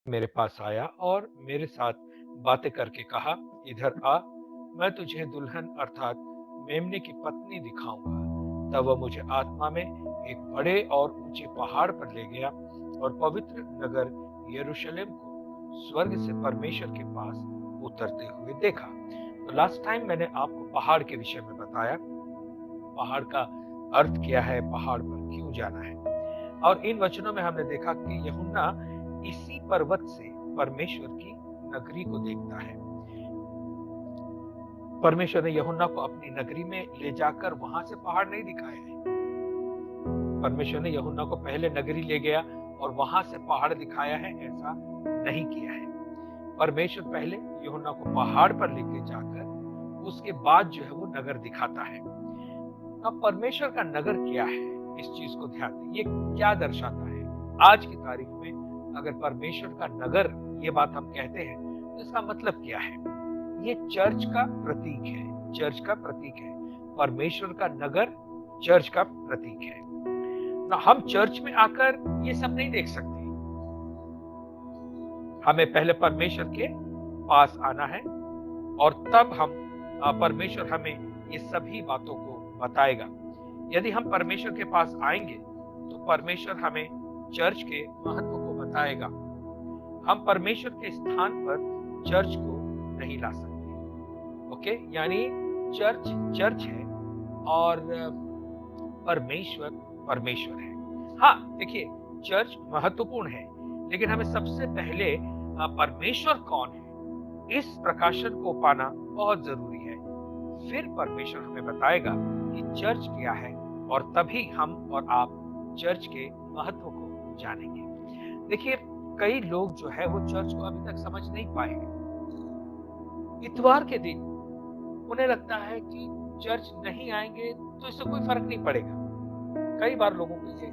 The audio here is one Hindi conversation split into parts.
मेरे पास आया और मेरे साथ बातें करके कहा, इधर आ, मैं तुझे दुल्हन अर्थात मेमने की पत्नी दिखाऊंगा। तब वह मुझे आत्मा में एक बड़े और ऊंचे पहाड़ पर ले गया और पवित्र नगर यरूशलेम को स्वर्ग से परमेश्वर के पास उतरते हुए देखा। तो लास्ट टाइम मैंने आपको पहाड़ के विषय में बताया, पहाड़ का अर्थ क्या है, पहाड़ पर क्यों जाना है। और इन वचनों में हमने देखा कि यूहन्ना इसी पर्वत से परमेश्वर की नगरी को देखता है। परमेश्वर ने यूहन्ना को अपनी नगरी में ले जाकर वहां से पहाड़ नहीं दिखाया है। परमेश्वर ने यूहन्ना को पहले नगरी ले गया और वहां से पहाड़ दिखाया है, ऐसा नहीं किया है। परमेश्वर पहले यूहन्ना को पहाड़ पर लेके जाकर उसके बाद जो है वो नगर दिखाता है। अब परमेश्वर का नगर क्या है, इस चीज को ध्यान दें, ये क्या दर्शाता है। आज की तारीख में अगर परमेश्वर का नगर ये बात हम कहते हैं तो इसका मतलब क्या है। ये चर्च का प्रतीक है, चर्च का प्रतीक है। परमेश्वर का नगर चर्च का प्रतीक है ना। हम चर्च में आकर ये सब नहीं देख सकते, हमें पहले परमेश्वर के पास आना है और तब हम परमेश्वर हमें ये सभी बातों को बताएगा। यदि हम परमेश्वर के पास आएंगे तो परमेश्वर हमें चर्च के महत्व को बताएगा। हम परमेश्वर के स्थान पर चर्च को नहीं ला सकते। ओके, यानी चर्च चर्च है और परमेश्वर परमेश्वर है। हाँ देखिए, चर्च महत्वपूर्ण है, लेकिन हमें सबसे पहले परमेश्वर कौन है, इस प्रकाशन को पाना बहुत जरूरी है। फिर परमेश्वर हमें बताएगा कि चर्च क्या है और तभी हम और आप चर्च के महत्व को जानेंगे। देखिए, कई लोग जो है वो चर्च को अभी तक समझ नहीं पाए हैं। इतवार के दिन उन्हें लगता है कि चर्च नहीं आएंगे तो इससे कोई फर्क नहीं पड़ेगा। कई बार लोगों को ये,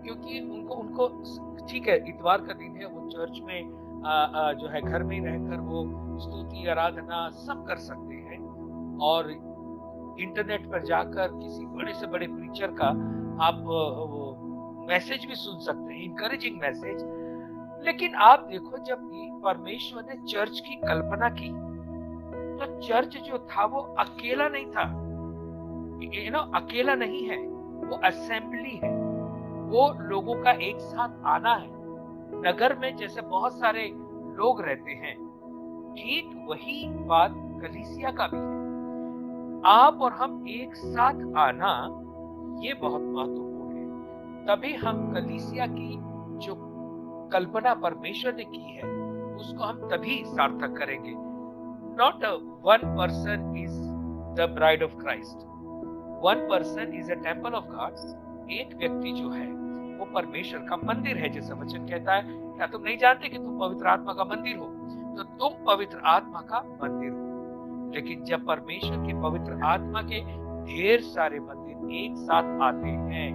क्योंकि उनको उनको ठीक है, इतवार का दिन है, वो चर्च में जो है घर में ही रहकर वो स्तुति आराधना सब कर सकते हैं और इंटरनेट पर जाकर किसी बड़े से बड़े प्रीचर का आप वो मैसेज भी सुन सकते हैं, इंकरेजिंग मैसेज। लेकिन आप देखो, जब परमेश्वर ने चर्च की कल्पना की तो चर्च जो था वो अकेला नहीं था, अकेला नहीं है, वो असेंबली है, वो लोगों का एक साथ आना है। नगर में जैसे बहुत सारे लोग रहते हैं, ठीक वही बात कलीसिया का भी है। आप और हम एक साथ आना ये बहुत महत्वपूर्ण है। तभी हम कलीसिया की जो कल्पना परमेश्वर ने की है उसको हम तभी सार्थक करेंगे। Not one person is the bride of Christ, one person is a temple of God. एक व्यक्ति जो है वो परमेश्वर का मंदिर है, जैसा वचन कहता है, क्या तुम नहीं जानते कि तुम पवित्र आत्मा का मंदिर हो। तो तुम पवित्र आत्मा का मंदिर हो। लेकिन जब परमेश्वर के पवित्र आत्मा के ढेर सारे मंदिर एक साथ आते हैं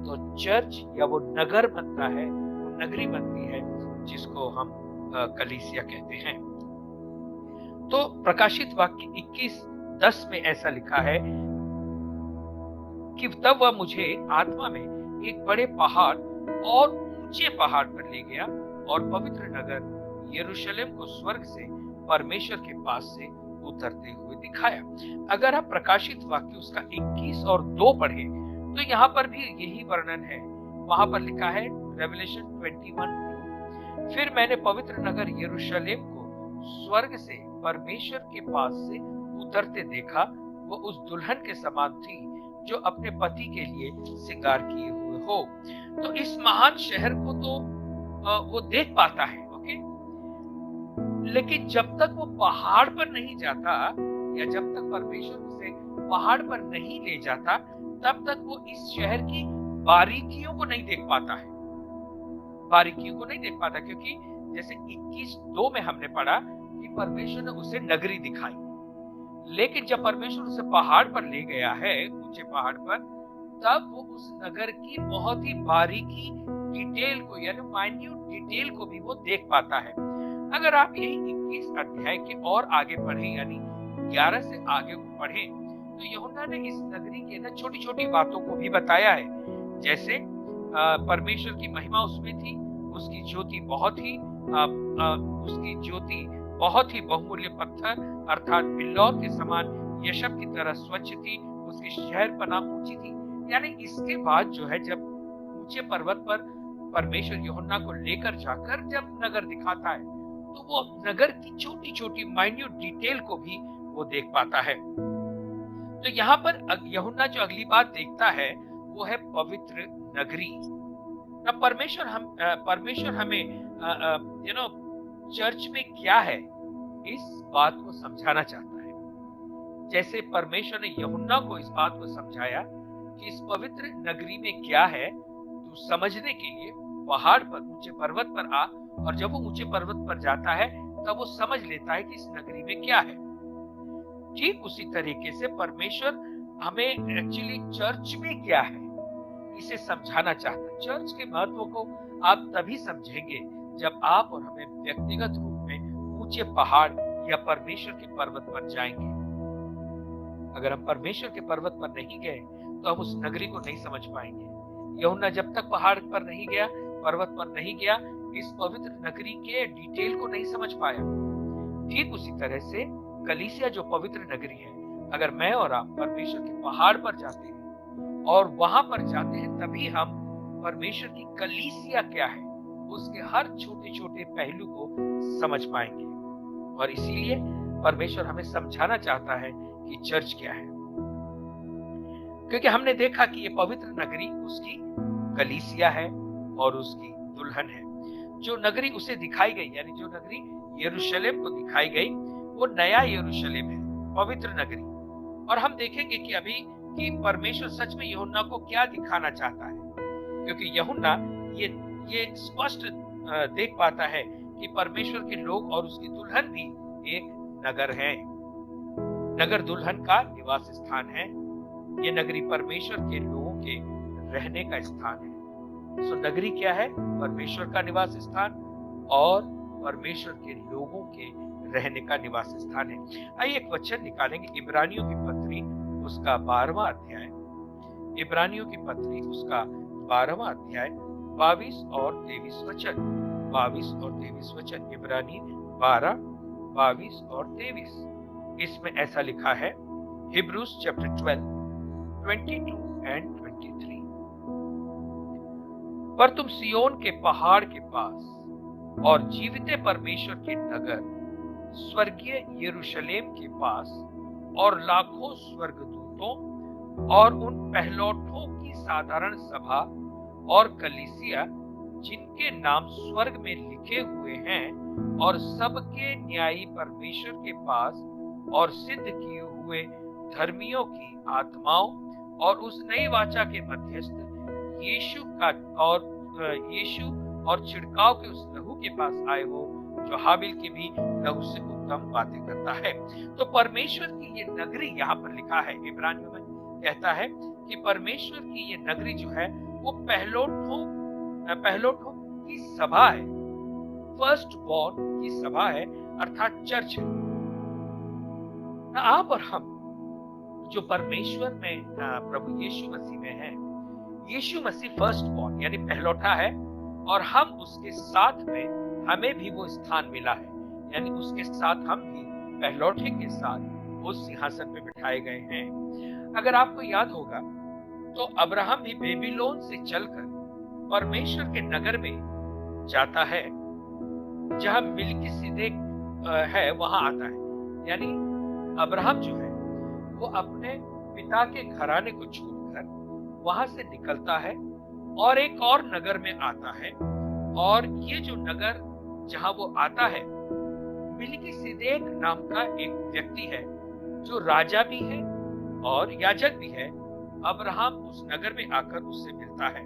तो चर्च या वो नगर बनता है, वो नगरी बनती है, जिसको हम कलीसिया कहते हैं। तो प्रकाशित वाक्य 21:10 में ऐसा लिखा है कि तब वह मुझे आत्मा में एक बड़े पहाड़ और ऊंचे पहाड़ पर ले गया और पवित्र नगर यरूशलेम को स्वर्ग से परमेश्वर के पास से उतरते हुए दिखाया। अगर आप प्रकाशित वाक्य उसका 21 और 2 पढ़े तो यहाँ पर भी यही वर्णन है। वहां पर लिखा है, रेवलेशन 21:2, फिर मैंने पवित्र नगर यरूशलेम को स्वर्ग से परमेश्वर के पास से उतरते देखा। वो उस दुल्हन के समान थी जो अपने पति के लिए श्रृंगार किए हुए हो। तो इस महान शहर को तो वो देख पाता है, ओके, लेकिन जब तक वो पहाड़ पर नहीं जाता या जब तक परमेश्वर उसे पहाड़ पर नहीं ले जाता तब तक वो इस शहर की बारीकियों को नहीं देख पाता है, बारीकियों को नहीं देख पाता। क्योंकि जैसे 21:2 में हमने पढ़ा कि परमेश्वर ने उसे नगरी दिखाई, लेकिन जब परमेश्वर उसे पहाड़ पर ले गया है, ऊंचे पहाड़ पर, तब वो उस नगर की बहुत ही बारीकी डिटेल को, यानी माइन्यूट डिटेल को भी वो देख पाता है। अगर आप यही 21 अध्याय के और आगे पढ़े, यानी 11 से आगे को पढ़े, तो यूहन्ना ने इस नगरी के ना छोटी छोटी बातों को भी बताया है। जैसे परमेश्वर की महिमा उसमें थी, उसकी ज्योति बहुत ही उसकी ज्योति बहुत ही बहुमूल्य पत्थर अर्थात बिल्लौर के समान यशब की तरह स्वच्छ थी, उसकी शहरपनाह ऊंची थी। यानी इसके बाद जो है, जब ऊंचे पर्वत पर परमेश्वर यूहन्ना को लेकर जाकर जब नगर दिखाता है, तो वो नगर की छोटी छोटी माइन्यूट डिटेल को भी वो देख पाता है। तो यहाँ पर यूहन्ना जो अगली बात देखता है वो है पवित्र नगरी। ना परमेश्वर हमें चर्च में क्या है इस बात को समझाना चाहता है। जैसे परमेश्वर ने यूहन्ना को इस बात को समझाया कि इस पवित्र नगरी में क्या है, तो समझने के लिए पहाड़ पर ऊंचे पर्वत पर आ, और जब वो ऊंचे पर्वत पर जाता है तब वो समझ लेता है कि इस नगरी में क्या है। ठीक उसी तरीके से परमेश्वर हमें एक्चुअली चर्च में क्या है इसे समझाना चाहता है। चर्च के महत्व को आप तभी समझेंगे जब आप और हमें व्यक्तिगत रूप में ऊंचे पहाड़ या परमेश्वर के पर्वत पर जाएंगे। अगर हम परमेश्वर के पर्वत पर नहीं गए तो हम उस नगरी को नहीं समझ पाएंगे। यूहन्ना जब तक पहाड़ पर नहीं गया, पर्वत पर नहीं गया, इस पवित्र नगरी के डिटेल को नहीं समझ पाया। ठीक उसी तरह से कलीसिया जो पवित्र नगरी है, अगर मैं और आप परमेश्वर के पहाड़ पर जाते हैं और वहां पर जाते हैं, तभी हम परमेश्वर की कलीसिया क्या है उसके हर छोटे छोटे पहलू को समझ पाएंगे। और इसीलिए परमेश्वर हमें समझाना चाहता है कि चर्च क्या है, क्योंकि हमने देखा कि ये पवित्र नगरी उसकी कलीसिया है और उसकी दुल्हन है। जो नगरी उसे दिखाई गई, यानी जो नगरी यरूशलेम को दिखाई गई, वो नया यरूशलेम है, पवित्र नगरी। और हम देखेंगे कि अभी कि परमेश्वर सच में यूहन्ना को क्या दिखाना चाहता है, क्योंकि यूहन्ना ये स्पष्ट देख पाता है कि परमेश्वर के लोग और उसकी दुल्हन भी एक नगर है। नगर दुल्हन का निवास स्थान है। ये नगरी परमेश्वर के लोगों के रहने का स्थान है। सो नगरी क्या है? परमेश्वर का निवास स्थान और परमेश्वर के लोगों के रहने का निवास स्थान है। आइए एक वचन निकालेंगे, इब्रानियों की पत्री उसका 12वां अध्याय, इब्रानियों की पत्री उसका 12वां अध्याय 22 और 23 वचन, 22 और 23 वचन, इब्रानी 12, 22 और 23। इसमें ऐसा लिखा है, हिब्रूज चैप्टर 12, 22 एंड 23। पर तुम सियोन के पहाड़ के पास और जीविते परमेश्वर के नगर स्वर्गीय यरूशलेम के पास और लाखों स्वर्गदूतों और उन पहलौठों की साधारण सभा और कलीसिया जिनके नाम स्वर्ग में लिखे हुए हैं और सबके न्यायी परमेश्वर के पास और सिद्ध किए हुए धर्मियों की आत्माओं और उस नई वाचा के मध्यस्थ यीशु और छिड़काव के उस लहू के पास आए हो जो हाबिल के भी लहू से उत्तम बातें करता है। तो परमेश्वर की ये नगरी यहाँ पर लिखा है, इब्रानियों में कहता है कि परमेश्वर की ये नगरी जो है वो पहलोठों की सभा है, फर्स्ट बॉर्न की सभा है, अर्थात चर्च है। आप और हम जो परमेश्वर में प्रभु यीशु मसीह में हैं, यीशु मसीह फर्स्ट बॉर्न यानी पहलौठा है, और हम उसके साथ में हमें भी वो स्थान मिला है, यानी उसके साथ हम भी पहलौठे के साथ उस सिंहासन पे बिठाए गए हैं। अगर आपको याद होगा तो अब्राहम भी बेबीलोन से चलकर परमेश्वर के नगर में जाता है, जहां मिल्किसिदेक है वहां आता है। यानी अब्राहम जो है वो अपने पिता के घराने को छोड़कर वहां से निकलता है और एक और नगर में आता है, और ये जो नगर जहां वो आता है, मिल्किसिदेक नाम का एक व्यक्ति है जो राजा भी है और याजक भी है। अब्राहम उस नगर में आकर उससे मिलता है।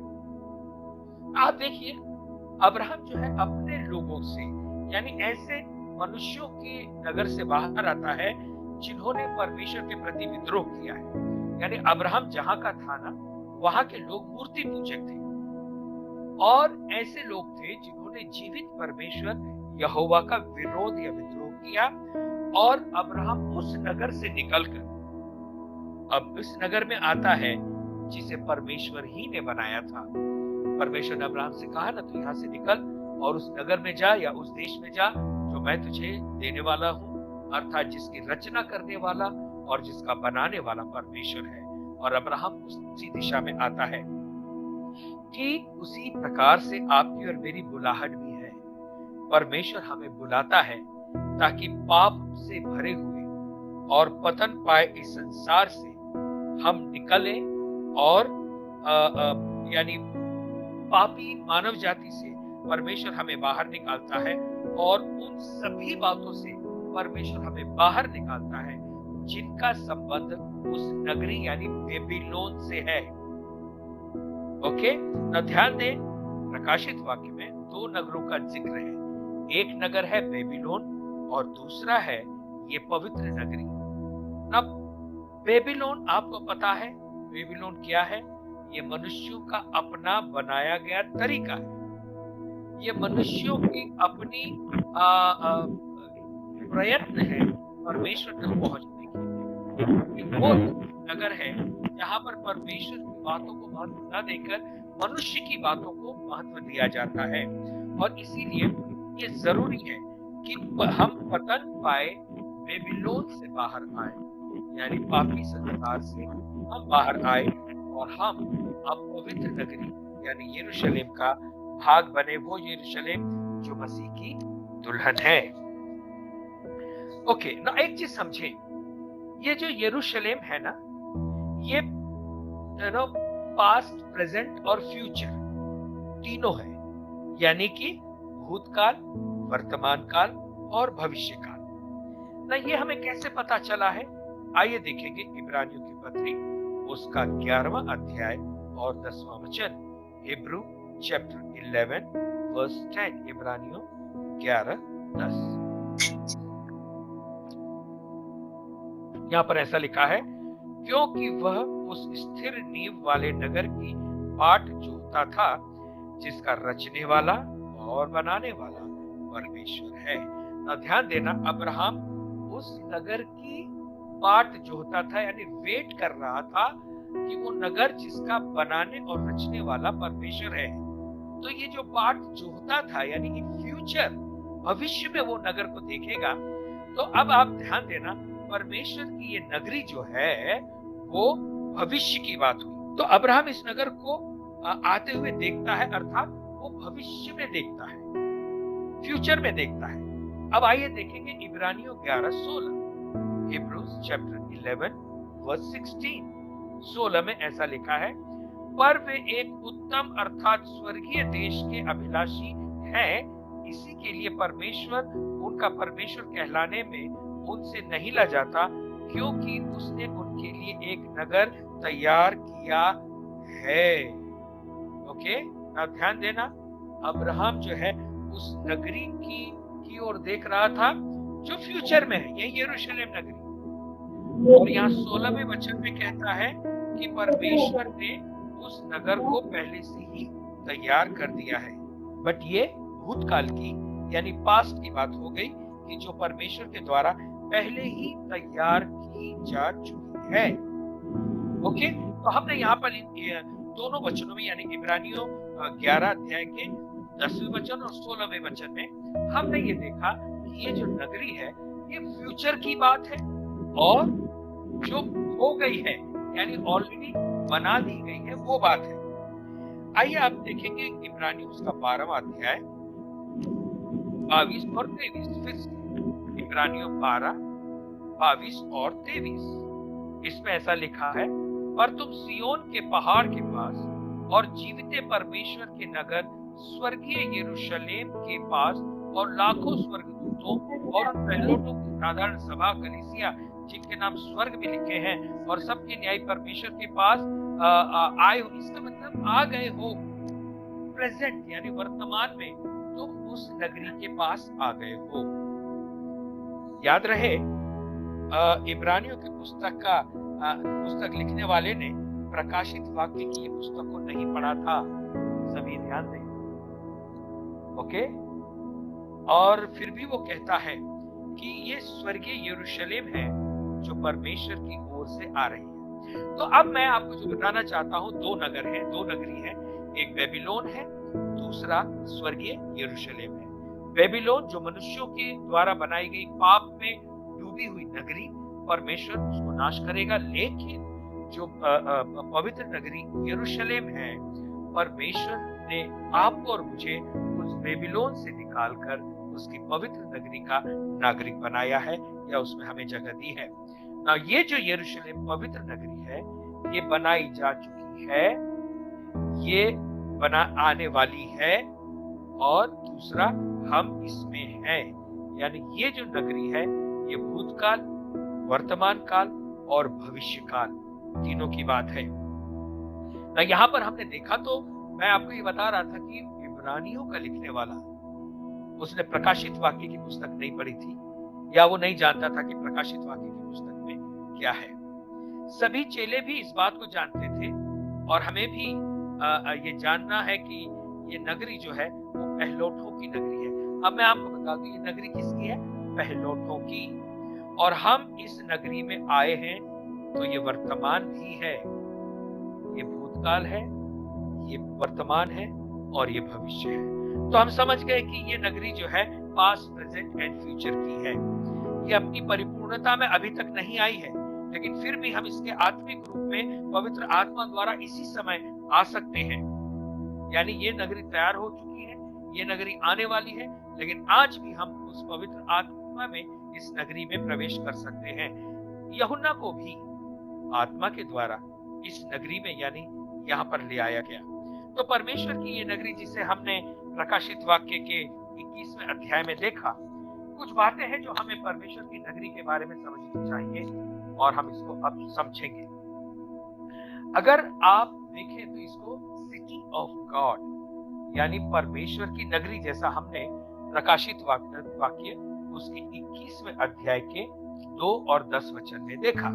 आप देखिए, अब्राहम जो है अपने लोगों से, यानी ऐसे मनुष्यों के नगर से बाहर आता है जिन्होंने परमेश्वर के प्रति विद्रोह किया है। यानी अब्राहम जहां का था ना, वहां के लोग मूर्ति पूजक थे, और ऐसे लोग थे जिन्होंने जीवित परमेश्वर यहोवा का विरोध या विद्रोह किया। और अब्राहम उस नगर से निकलकर अब इस नगर में आता है जिसे परमेश्वर ही ने बनाया था। परमेश्वर ने अब्राहम से कहा ना, तू यहाँ से निकल, और उस नगर में जा या उस देश में जा जो मैं तुझे देने वाला हूँ, अर्थात जिसकी रचना करने वाला और जिसका बनाने वाला परमेश्वर है। और अब्राहम उसी दिशा में आता है। ठीक उसी प्रकार से आपकी और मेरी बुलाहट भी है। परमेश्वर हमें बुलाता है ताकि पाप से भरे हुए और पतन पाए इस संसार से हम निकले और यानी पापी मानव जाति से परमेश्वर हमें बाहर निकालता है और उन सभी बातों से परमेश्वर हमें बाहर निकालता है जिनका संबंध उस नगरी यानी बेबीलोन से है। ओके, तो ध्यान दें, प्रकाशित वाक्य में दो नगरों का जिक्र है। एक नगर है बेबीलोन और दूसरा है ये पवित्र नगरी। अब बेबीलोन आपको पता है बेबीलोन क्या है? ये मनुष्यों का अपना बनाया गया तरीका है। ये मनुष्यों की अपनी प्रयत्न है परमेश्वर तक पहुंचने के लिए। वो नगर है जहां पर परमेश्वर की बातों को महत्व न देकर मनुष्य की बातों को महत्व दिया जाता है। और इसीलिए ये जरूरी है कि हम पतन पाए बेबीलोन से बाहर आए, यानी पापी संसार से हम बाहर आए और हम अब पवित्र नगरी यानी यरूशलेम का भाग बने। वो यरूशलेम जो मसीह की दुल्हन है। ओके ना, एक चीज समझे, ये जो यरूशलेम है ना, ये पास्ट, प्रेजेंट और फ्यूचर तीनों है, यानी कि भूतकाल, वर्तमान काल और भविष्य काल। ना ये हमें कैसे पता चला है? आइए देखेंगे इब्रानियों की पत्री उसका 11वां अध्याय और 10वां वचन। Hebrew chapter 11 verse 10। इब्रानियों 11:10। यहाँ पर ऐसा लिखा है, क्योंकि वह उस स्थिर नींव वाले नगर की बाट जोता था जिसका रचने वाला और बनाने वाला परमेश्वर है। ना ध्यान देना, अब्राहम उस नगर की बाट जोता था, यानी वेट कर रहा था कि वो नगर जिसका बनाने और रचने वाला परमेश्वर है। तो ये जो बाट जोता था यानी कि फ्यूचर, भविष्य में वो नगर को देखेगा। तो अब आप ध्यान देना, परमेश्वर की ये नगरी जो है वो भविष्य की बात हुई। तो अब्राहम इस नगर को आते हुए देखता है, अर्थात वो भविष्य में देखता है, फ्यूचर में देखता है। अब आइए देखेंगे इब्रानियों 11:16। हिब्रूज चैप्टर 11 वर्स 16 में ऐसा लिखा है, पर वे एक उत्तम अर्थात स्वर्गीय देश के अभिलाषी हैं। इसी के लिए परमेश्वर उनका परमेश्वर कहलाने में उनसे नहीं लजाता, क्योंकि उसने उनके लिए एक नगर तैयार किया है। ओके, अब ध्यान देना, अब्राहम जो है उस नगरी की ओर देख रहा था जो फ्यूचर में है, यही यरूशलेम नगरी। और यहाँ 16वें वचन में कहता है कि परमेश्वर ने उस नगर को पहले से ही तैयार कर दिया है। बट ये भूतकाल की यानी पास्ट की बात हो गई कि जो परमेश्वर के द्वारा पहले ही तैयार की जा चुकी है। ओके, तो हमने यहाँ पर दोनों वचनों में यानी इब्रानियों 11 अध्याय के 10वें वचन और 16वें वचन में हमने ये देखा कि ये जो नगरी है ये फ्यूचर की बात है और जो हो गई है यानी ऑलरेडी बना दी गई है वो बात है। आइए आप देखेंगे इब्रानियों उसका 12वां अध्याय 22 और 23। फिर से इब्रानियों 12, 22 और 23। इसमें ऐसा लिखा है, पर तुम सियोन के पहाड़ के पास और जीविते परमेश्वर के नगर स्वर्गीय यरूशलेम के पास और लाखों स्वर्गदूतों और पहलोटों की साधारण सभा कलीसिया जिनके नाम स्वर्ग में लिखे हैं और सबके न्यायी परमेश्वर के पास आए हो। इसका मतलब आ गए हो, प्रेजेंट यानी वर्तमान में तुम उस नगरी के पास आ गए हो। याद रहे, इब्रानियों की पुस्तक लिखने वाले ने प्रकाशित वाक्य की ये पुस्तक को नहीं पढ़ा था, सभी ध्यान दें। ओके, और फिर भी वो कहता है कि ये स्वर्गीय यरूशलेम है जो परमेश्वर की ओर से आ रही है। तो अब मैं आपको जो बताना चाहता हूँ, दो नगर हैं, दो नगरी हैं, एक बेबीलोन है दूसरा स्वर्गीय यरूशलेम है। बेबीलोन जो मनुष्यों के द्वारा बनाई गई पाप में डूबी हुई नगरी, परमेश्वर उसको नाश करेगा, लेकिन जो पवित्र नगरी यरूशलेम है, परमेश्वर ने आपको और मुझे उस बेबीलोन से निकालकर उसकी पवित्र नगरी का नागरिक बनाया है, या उसमें हमें जगह दी है ना। ये जो यरूशलेम पवित्र नगरी है, ये बनाई जा चुकी है, ये बना आने वाली है, और दूसरा हम इसमें हैं। यानी ये जो नगरी है, ये भूतकाल, वर्तमान काल और भविष्य काल तीनों की बात है ना। यहाँ पर हमने देखा, तो मैं आपको ये बता रहा था कि इब्रानियों का लिखने वाला, उसने प्रकाशित वाक्य की पुस्तक नहीं पढ़ी थी, या वो नहीं जानता था कि प्रकाशित वाक्य की पुस्तक में क्या है। सभी चेले भी इस बात को जानते थे, और हमें भी ये जानना है कि ये नगरी जो है वो पहलोठों की नगरी है। अब मैं आपको बता दूं, ये नगरी किसकी है? पहलोठों की। और हम इस नगरी में आए हैं, तो ये वर्तमान भी है, ये भूतकाल है, ये वर्तमान है, और ये भविष्य है। तो हम समझ गए कि ये नगरी जो है पास्ट, प्रेजेंट एंड फ्यूचर की है। ये अपनी परिपूर्णता में अभी तक नहीं आई है, लेकिन फिर भी हम इसके आत्मिक रूप में पवित्र आत्मा द्वारा इसी समय आ सकते हैं। यानी ये नगरी तैयार हो चुकी है, ये नगरी आने वाली है, लेकिन आज भी हम उस पवित्र आत्मा में इस नगरी में प्रवेश कर सकते हैं। यूहन्ना को भी आत्मा के द्वारा इस नगरी में, यानी यहाँ पर ले आया गया। तो परमेश्वर की ये नगरी, जिसे हमने प्रकाशित वाक्य के 21वें अध्याय में देखा, कुछ बातें हैं जो हमें परमेश्वर की नगरी के बारे में समझनी चाहिए, और हम इसको अब समझेंगे। अगर आप देखें तो इसको सिटी ऑफ गॉड, यानी परमेश्वर की नगरी, जैसा हमने प्रकाशित वाक्य उसके 21वें अध्याय के 2 और 10 वचन में देखा।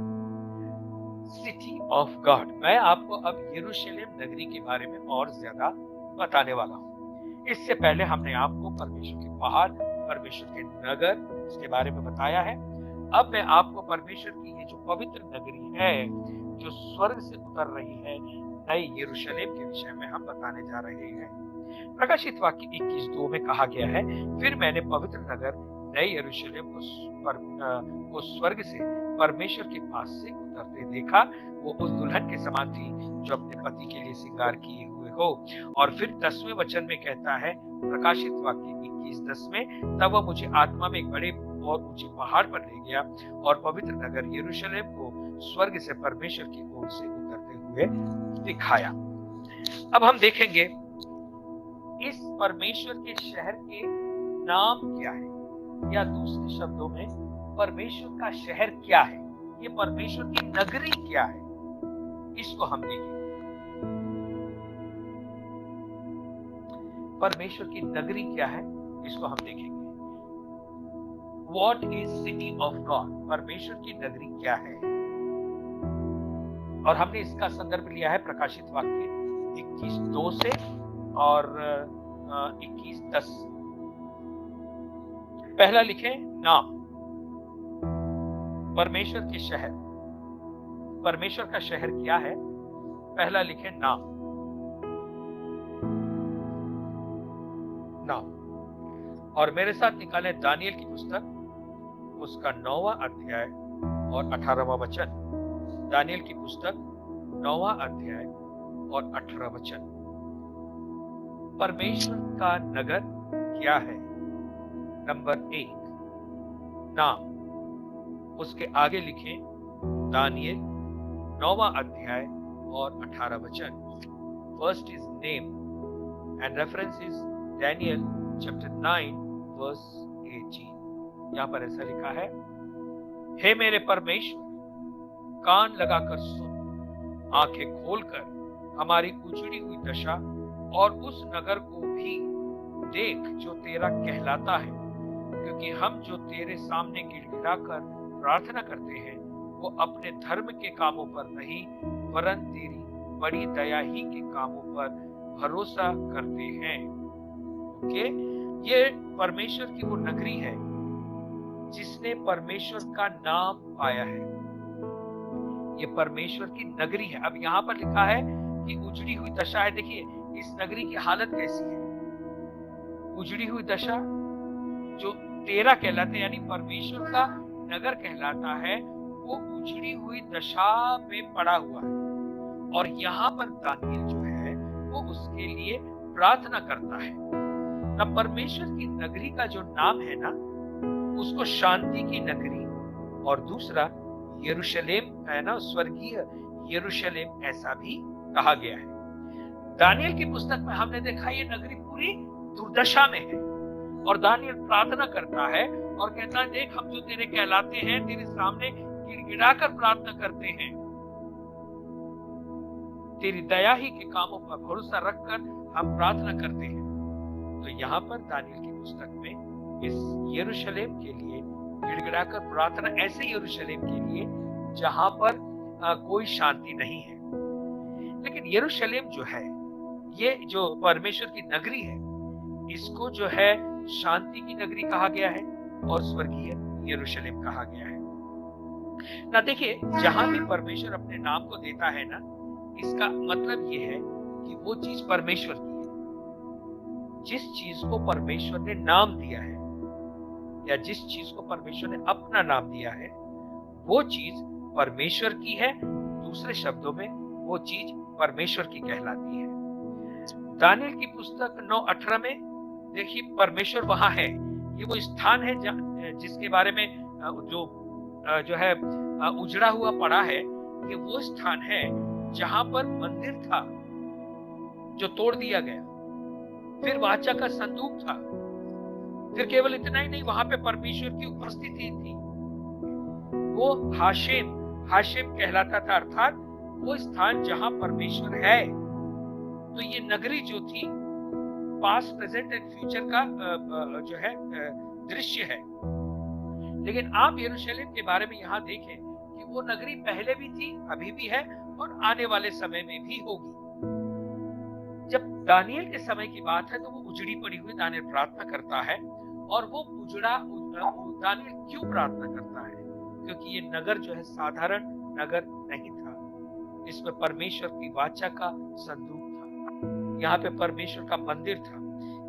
City of God. मैं आपको अब यरूशलेम नगरी के बारे में और ज्यादा बताने वाला हूँ। इससे पहले हमने आपको परमेश्वर के पहाड़, परमेश्वर के नगर, इसके बारे में बताया है। अब मैं आपको परमेश्वर की ये जो पवित्र नगरी है, जो स्वर्ग से उतर रही है, नई यरूशलेम के विषय में हम बताने जा रहे हैं। प्रकाशित वाक्य 21:2 में कहा गया है, फिर मैंने पवित्र नगर नई यरूशलेम को स्वर्ग से परमेश्वर के पास से उतरते देखा। वो उस दुल्हन के समान थी जो अपने पति के लिए श्रृंगार किए हुए हो। और फिर 10वें वचन में कहता है, प्रकाशित वाक्य 21:10 में, तब वह मुझे आत्मा में एक बड़े और ऊंचे पहाड़ पर ले गया, और पवित्र नगर यरूशलेम को स्वर्ग से परमेश्वर की ओर से उतरते हुए दिखाया। अब हम देखेंगे इस परमेश्वर के शहर के नाम क्या है, या दूसरे शब्दों में परमेश्वर का शहर क्या है, ये परमेश्वर की नगरी क्या है, इसको हम देखेंगे। परमेश्वर की नगरी क्या है, इसको हम देखेंगे। What is city of God? परमेश्वर की नगरी क्या है? और हमने इसका संदर्भ लिया है प्रकाशित वाक्य 21:2 से और 21:10। पहला लिखे नाम, परमेश्वर के शहर। परमेश्वर का शहर क्या है? पहला लिखे नाम। नाम। और मेरे साथ निकाले दानियल की पुस्तक, उसका 9वां अध्याय और 18वां वचन। दानियल की पुस्तक 9वां अध्याय और 18वां वचन। परमेश्वर का नगर क्या है? नंबर 1 नाम। उसके आगे लिखें दानियल 9वां अध्याय और 18 वचन। First is name and reference is Daniel chapter 9 verse 18। यहाँ पर ऐसा लिखा है, हे मेरे परमेश्वर, कान लगाकर सुन, आंखें खोलकर हमारी उजड़ी हुई दशा और उस नगर को भी देख जो तेरा कहलाता है, क्योंकि हम जो तेरे सामने गिड़गिड़ाकर प्रार्थना करते हैं वो अपने धर्म के कामों पर नहीं, वरन तेरी बड़ी दया ही के कामों पर भरोसा करते हैं। ये परमेश्वर की वो नगरी है जिसने परमेश्वर का नाम पाया है। ये परमेश्वर की नगरी है। अब यहाँ पर लिखा है कि उजड़ी हुई दशा है। देखिए, इस नगरी की हालत कैसी है? उजड़ी हुई दशा, जो तेरा कहलाते यानी परमेश्वर का नगर कहलाता है, वो उजड़ी हुई दशा में पड़ा हुआ है। और यहाँ पर दानियल जो है वो उसके लिए प्रार्थना करता है ना। परमेश्वर की नगरी का जो नाम है ना, उसको शांति की नगरी, और दूसरा यरूशलेम है ना, स्वर्गीय यरूशलेम ऐसा भी कहा गया है। दानियल की पुस्तक में हमने देखा ये नगरी पूरी दुर्दशा में है, और दानियल प्रार्थना करता है और कहता है, देख हम जो तेरे कहलाते हैं, तेरे सामने गिड़गिड़ाकर प्रार्थना करते हैं, तेरी दया ही के कामों पर भरोसा रखकर हम प्रार्थना करते हैं। तो यहाँ पर दानियल की पुस्तक में इस यरूशलेम के लिए गिड़गिड़ाकर प्रार्थना, ऐसे यरूशलेम के लिए जहां पर कोई शांति नहीं है। लेकिन यरूशलेम जो है, ये जो परमेश्वर की नगरी है, इसको जो है शांति की नगरी कहा गया है और स्वर्गीय यरूशलेम कहा गया है ना। देखिए, जहां भी परमेश्वर अपने नाम को देता है ना, इसका मतलब ये है कि वो चीज परमेश्वर की है। जिस चीज को परमेश्वर ने नाम दिया है, या जिस चीज को परमेश्वर ने अपना नाम दिया है, वो चीज परमेश्वर की है। दूसरे शब्दों में वो चीज परमेश्वर की कहलाती है। दानियल की पुस्तक 9:18 में देखिए, परमेश्वर वहां है। ये वो स्थान है जिसके बारे में जो है उजड़ा हुआ पड़ा है। ये वो स्थान है जहां पर मंदिर था जो तोड़ दिया गया, फिर वाचा का संदूक था, फिर केवल इतना ही नहीं, वहां पे परमेश्वर की उपस्थिति थी। वो हाशेम कहलाता था, अर्थात वो स्थान जहां परमेश्वर है। तो ये नगरी जो थी, पास्ट, प्रेजेंट एंड फ्यूचर का जो है दृश्य है। लेकिन आप यरूशलेम के बारे में यहाँ देखें कि वो नगरी पहले भी थी, अभी भी है, और आने वाले समय में भी होगी। जब दानियल के समय की बात है तो वो उजड़ी पड़ी हुई दानियल प्रार्थना करता है। और वो दानियल क्यों प्रार्थना करता है? क्योंकि ये नगर जो है साधारण नगर नहीं था। इसमें परमेश्वर की वाचा का संदूक था, यहाँ पे परमेश्वर का मंदिर था,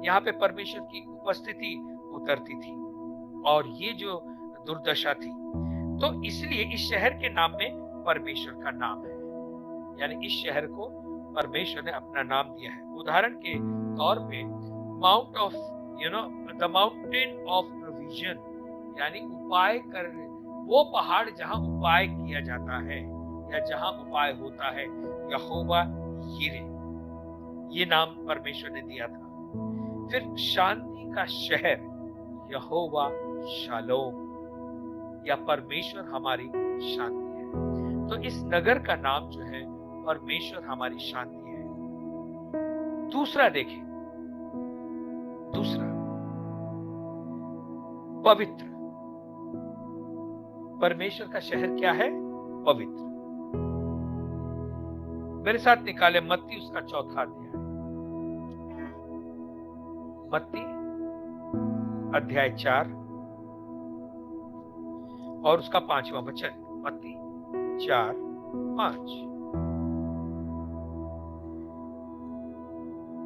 यहाँ पे परमेश्वर की उपस्थिति उतरती थी। और ये जो दुर्दशा थी, तो इसलिए इस शहर के नाम में परमेश्वर का नाम है, यानी इस शहर को परमेश्वर ने अपना नाम दिया है। उदाहरण के तौर पे द माउंटेन ऑफ प्रोविजन, यानी उपाय कर, वो पहाड़ जहां उपाय किया जाता है या जहां उपाय होता है, यहोवा यिरे, ये नाम परमेश्वर ने दिया था। फिर शांति का शहर, यहोवा शालोम, या परमेश्वर हमारी शांति है। तो इस नगर का नाम जो है परमेश्वर हमारी शांति है। दूसरा देखें, दूसरा पवित्र। परमेश्वर का शहर क्या है? पवित्र। मेरे साथ निकाले मत्ती उसका 4था अध्याय, मत्ती अध्याय 4 और उसका 5वां वचन। मत्ती 4:5।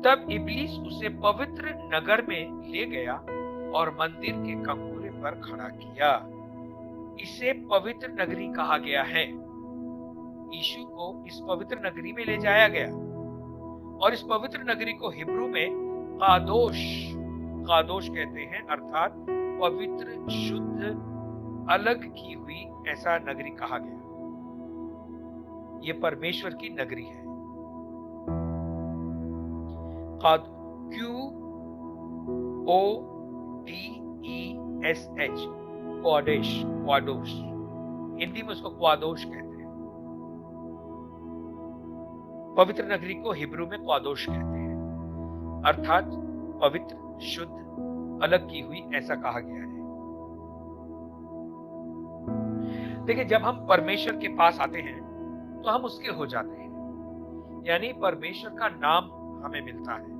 तब इब्लीस उसे पवित्र नगर में ले गया और मंदिर के कंगूरे पर खड़ा किया। इसे पवित्र नगरी कहा गया है। यीशु को इस पवित्र नगरी में ले जाया गया, और इस पवित्र नगरी को हिब्रू में कादोश कहते हैं, अर्थात पवित्र, शुद्ध, अलग की हुई, ऐसा नगरी कहा गया। ये परमेश्वर की नगरी है। QODESH, क्वाडोश, हिंदी में उसको क्वादोश कहते हैं। पवित्र नगरी को हिब्रू में क्वादोश कहते हैं, अर्थात पवित्र, शुद्ध, अलग की हुई, ऐसा कहा गया है। देखिए, जब हम परमेश्वर के पास आते हैं तो हम उसके हो जाते हैं, यानी परमेश्वर का नाम हमें मिलता है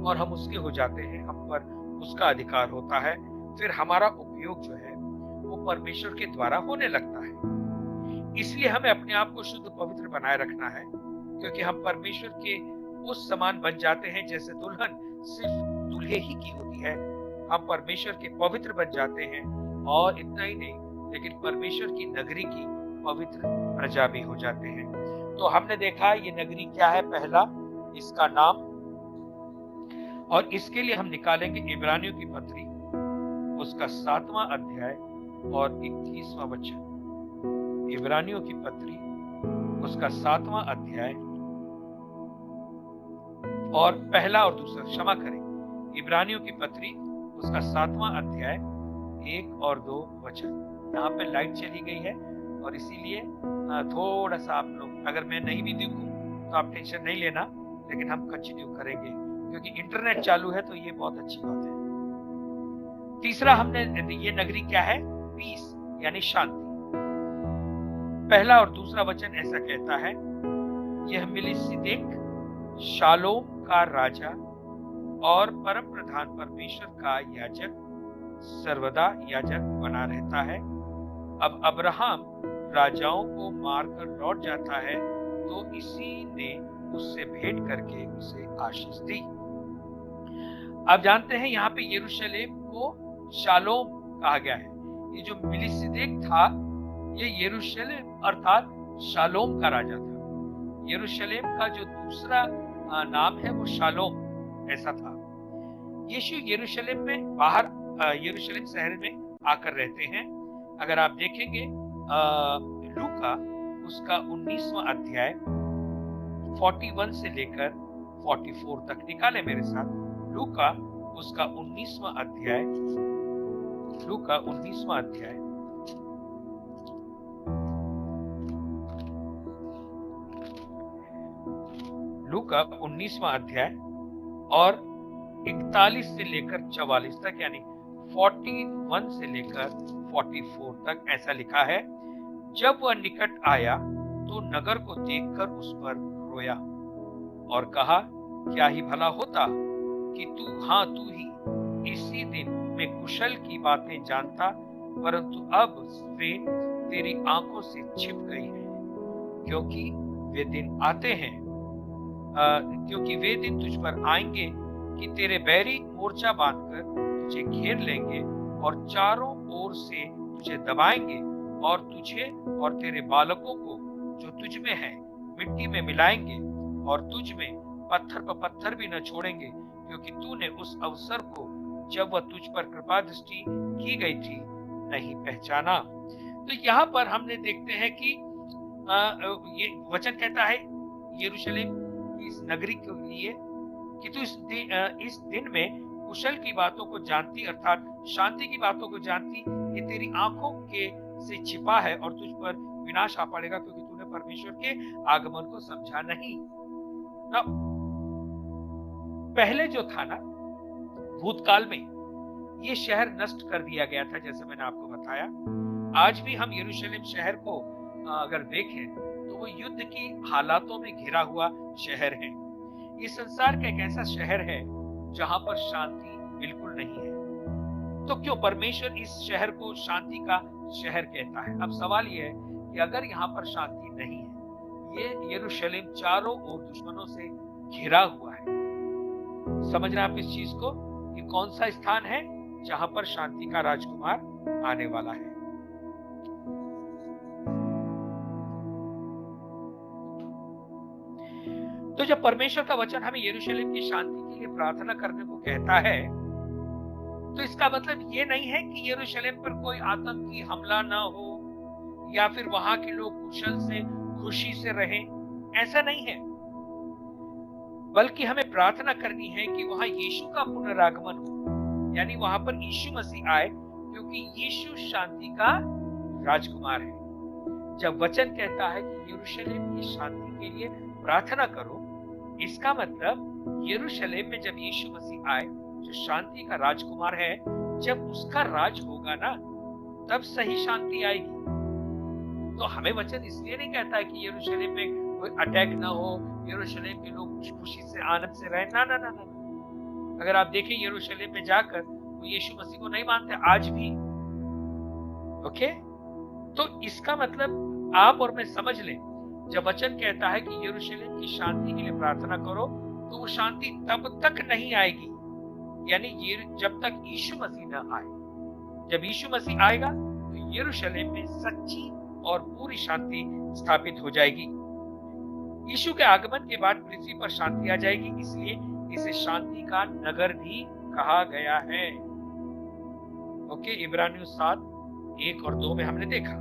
और हम उसके हो जाते हैं, हम पर उसका अधिकार होता है। फिर हमारा उपयोग जो है वो परमेश्वर के द्वारा होने लगता है। इसलिए हमें अपने आप को शुद्ध, पवित्र बनाए रखना है, क्योंकि हम परमेश्वर के उस समान बन जाते हैं जैसे दुल्हन सिर्फ दूल्हे ही की होती है। हम परमेश्वर के पवित्र बन जाते हैं, और इतना ही नहीं, लेकिन परमेश्वर की नगरी की पवित्र प्रजा भी हो जाते हैं। तो हमने देखा ये नगरी क्या है, पहला इसका नाम, और इसके लिए हम निकालेंगे इब्रानियों की पत्री उसका 7वां अध्याय और 21वां वचन। इब्रानियों की पत्री उसका 7वां अध्याय और पहला और दूसरा, क्षमा करें, इब्रानियों की पत्री उसका 7वां अध्याय 1 और 2 वचन। यहाँ पे लाइट चली गई है और इसीलिए थोड़ा सा आप लोग, अगर मैं नहीं भी दिखूं तो आप टेंशन नहीं लेना, लेकिन हम कंटिन्यू करेंगे क्योंकि इंटरनेट चालू है, तो ये बहुत अच्छी बात है। तीसरा हमने, ये नगरी क्या है, पीस यानी शांति। पहला और दूसरा वचन ऐसा कहता है, यह मेलिकिसदेक शालोम का राजा और परम प्रधान परमेश्वर का याजक सर्वदा याजक बना रहता है। अब अब्राहम राजाओं को मारकर लौट जाता है, तो इसी ने उससे भेंट करके उसे आशीष दी। आप जानते हैं यहाँ पे यरूशलेम को शालोम कहा गया है। ये जो मेलिकिसदेक था, ये यरूशलेम अर्थात शालोम का राजा था। यरूशलेम का जो दूसरा नाम है वो शालोम ऐसा था। यीशु यरूशलेम में बाहर, यरूशलेम शहर में आकर रहते हैं। अगर आप देखेंगे लूका उसका 19वां अध्याय 41 से लेकर 44 तक, निकाले मेरे साथ। लूका उसका 19वां अध्याय, लूका 19वां अध्याय लूका 19वां अध्याय और 41 से लेकर 44 तक, यानी 41 से लेकर 44 तक ऐसा लिखा है। जब वह निकट आया तो नगर को देखकर उस पर रोया और कहा, क्या ही भला होता कि तू ही इसी दिन में कुशल की बातें जानता, परंतु अब वे तेरी आंखों से छिप गई हैं, क्योंकि वे दिन आते हैं, क्योंकि वे दिन तुझ पर आएंगे कि तेरे बैरी मोर्चा बांधकर तुझे घेर लेंगे और चारों ओर से तुझे दबाएंगे और तुझे और तेरे बालकों को जो तुझ में है मिट्टी में मिलाएंगे और तुझ में पत्थर पर पत्थर भी न छोड़ेंगे, क्योंकि तूने उस अवसर को जब वह तुझ पर कृपा दृष्टि की गई थी नहीं पहचाना। तो यहाँ पर हमने देखते हैं कि ये वचन कहता है यरूशलेम इस नगरी के लिए कि तू इस दिन में कुशल की बातों को जानती, अर्थात शांति की बातों को जानती, ये तेरी आंखों के से छिपा है और तुझ पर विनाश आ पड़ेगा, क्योंकि तूने परमेश्वर के आगमन को समझा नहीं। ना पहले जो था ना, भूतकाल में ये शहर नष्ट कर दिया गया था, जैसे मैंने आपको बताया। आज भी हम यरूशलेम शहर को अगर देखें तो वो युद्ध की हालातों में घिरा हुआ शहर है। ये संसार का एक ऐसा शहर है जहां पर शांति बिल्कुल नहीं है। तो क्यों परमेश्वर इस शहर को शांति का शहर कहता है? अब सवाल ये है कि अगर यहाँ पर शांति नहीं है, ये यरूशलेम चारों ओर दुश्मनों से घिरा हुआ है। समझ रहे हैं आप इस चीज को? ये कौन सा स्थान है जहां पर शांति का राजकुमार आने वाला है? तो जब परमेश्वर का वचन हमें यरूशलेम की शांति के लिए प्रार्थना करने को कहता है, तो इसका मतलब ये नहीं है कि यरूशलेम पर कोई आतंकी हमला ना हो या फिर वहां के लोग कुशल से खुशी से रहें, ऐसा नहीं है। बल्कि हमें प्रार्थना करनी है कि वहां यीशु का पुनरागमन हो, यानी वहां पर यीशु मसीह आए, क्योंकि यीशु शांति का राजकुमार है। जब वचन कहता है कि यरूशलेम की शांति के लिए प्रार्थना करो, इसका मतलब यरूशलेम में जब यीशु मसीह आए, जो शांति का राजकुमार है, जब उसका राज होगा ना, तब सही शांति आएगी। तो हमें वचन इसलिए नहीं कहता है कि यरूशलेम में कोई अटैक ना हो, यरूशलेम के लोग खुशी से आनंद से रहें। ना ना ना ना। अगर आप देखें यरूशलेम में जाकर वो यीशु मसीह को नहीं मानते आज भी। ओके, तो इसका मतलब आप और मैं समझ लें, जब वचन कहता है कि यरूशलेम की शांति के लिए प्रार्थना करो, तो वो शांति तब तक नहीं आएगी, यानी ये जब तक यीशु मसीह न आए। जब यीशु मसीह आएगा तो यरूशलेम में सच्ची और पूरी शांति स्थापित हो जाएगी। यीशु के आगमन के बाद पृथ्वी पर शांति आ जाएगी, इसलिए इसे शांति का नगर भी कहा गया है। ओके, इब्रानियों 7:1 और 2 में हमने देखा।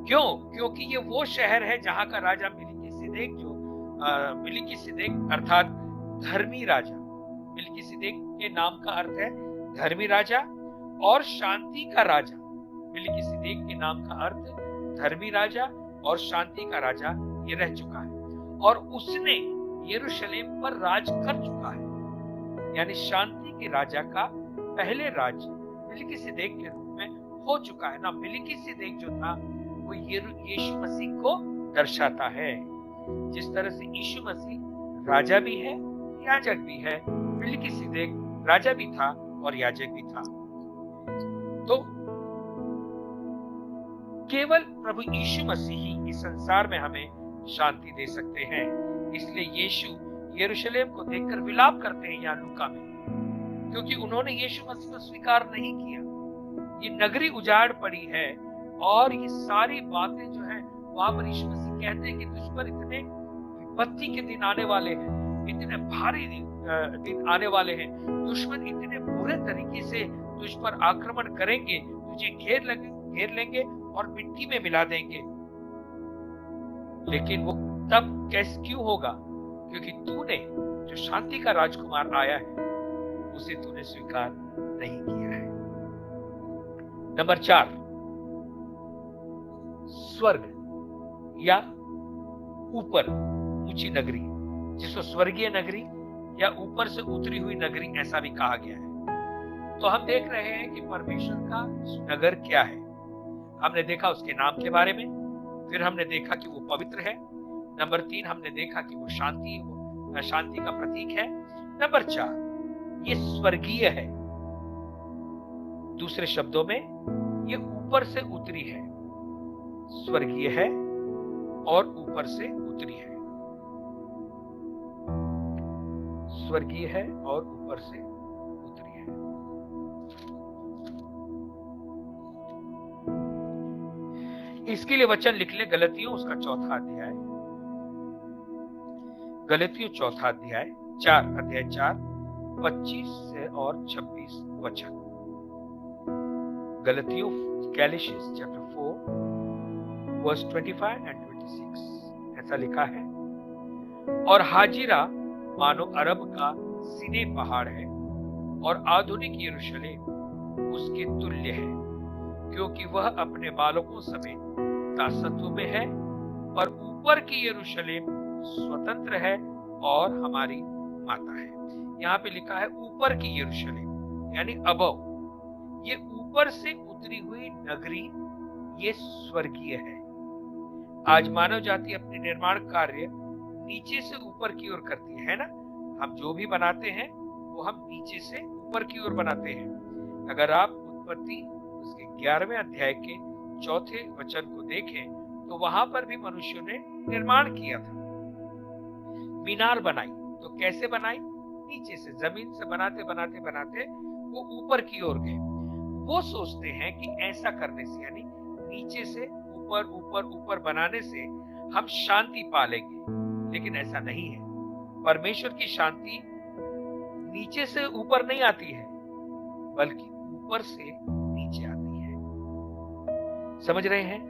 क्यों? क्योंकि ये वो शहर है जहां का राजा मिलिकिसिदेक, जो मिलिकिसिदेक अर्थात धर्मी राजा, मिलिकिसिदेक के नाम का अर्थ है धर्मी राजा और शांति का राजा। मिलिकिसिदेक के नाम का अर्थ धर्मी राजा और शांति का राजा ये रह चुका है, और उसने यरूशलेम पर राज कर चुका है, यानी शांति के राजा का पहले राज मिलिकिसिदेक के रूप में हो चुका है ना। मिलिकिसिदेक जो था वो यीशु मसीह को दर्शाता है। जिस तरह से यीशु मसीह राजा भी है, याजक भी है, मिलिकिसिदेक राजा भी था और याजक भी था। तो केवल प्रभु यीशु मसीह ही इस संसार में हमें शांति दे सकते हैं। इसलिए यीशु यरूशलेम को देखकर विलाप करते हैं यहाँ लूका में, क्योंकि उन्होंने यीशु मसीह को स्वीकार नहीं किया। ये नगरी उजाड़ पड़ी है, और ये सारी बातें जो है वहां पर यीशु मसीह कहते हैं कि तुझ पर इतने विपत्ति के दिन आने वाले हैं, इतने भारी दिन आने वाले हैं, दुश्मन इतने बुरे तरीके से तुझ पर आक्रमण करेंगे, तुझे घेर लेंगे और मिट्टी में मिला देंगे। लेकिन वो तब कैसे क्यों होगा? क्योंकि तूने, जो शांति का राजकुमार आया है, उसे तूने स्वीकार नहीं किया है। नंबर 4, स्वर्ग या ऊपर ऊंची नगरी, जिसको स्वर्गीय नगरी या ऊपर से उतरी हुई नगरी ऐसा भी कहा गया है। तो हम देख रहे हैं कि परमेश्वर का नगर क्या है। हमने देखा उसके नाम के बारे में, फिर हमने देखा कि वो पवित्र है। नंबर 3, हमने देखा कि वो शांति का प्रतीक है। नंबर 4, ये स्वर्गीय है। दूसरे शब्दों में ये ऊपर से उतरी है, स्वर्गीय है और ऊपर से उतरी है। स्वर्गीय है और ऊपर से उतरी है। इसके लिए वचन लिख ले गलतियों उसका 4 अध्याय, गलतियों 4 अध्याय 4, 25 से और 26 वचन। गलतियों गैलेशियंस चैप्टर 4 वर्स 25 एंड 26 ऐसा लिखा है। और हाजिरा मानो अरब का सीने पहाड़ है, और आधुनिक यरूशलेम उसके तुल्य है, क्योंकि वह अपने बालकों समेत दासत्व में है, पर ऊपर की यरूशलेम स्वतंत्र है और हमारी माता है। यहाँ पे लिखा है ऊपर की यरूशलेम, यानी अबव। ये ऊपर से उतरी हुई नगरी, ये स्वर्गीय है। आज मानव जाति अपने निर्माण कार्य नीचे से ऊपर की ओर करती है ना। हम जो भी बनाते हैं वो हम नीचे से ऊपर की ओर बनाते हैं। अगर आप उत्पत्ति उसके 11वें अध्याय के 4 वचन को देखें तो वहां पर भी मनुष्यों ने निर्माण किया था, मीनार बनाई। तो कैसे बनाई? नीचे से, जमीन से बनाते बनाते बनाते वो ऊपर की ओर गए। वो सोचते हैं कि ऐसा करने से, यानी नीचे से ऊपर ऊपर ऊपर बनाने से हम शांति पालेंगे, लेकिन ऐसा नहीं है। परमेश्वर की शांति नीचे से ऊपर नहीं आती है, बल्कि ऊपर से नीचे आती है। समझ रहे हैं?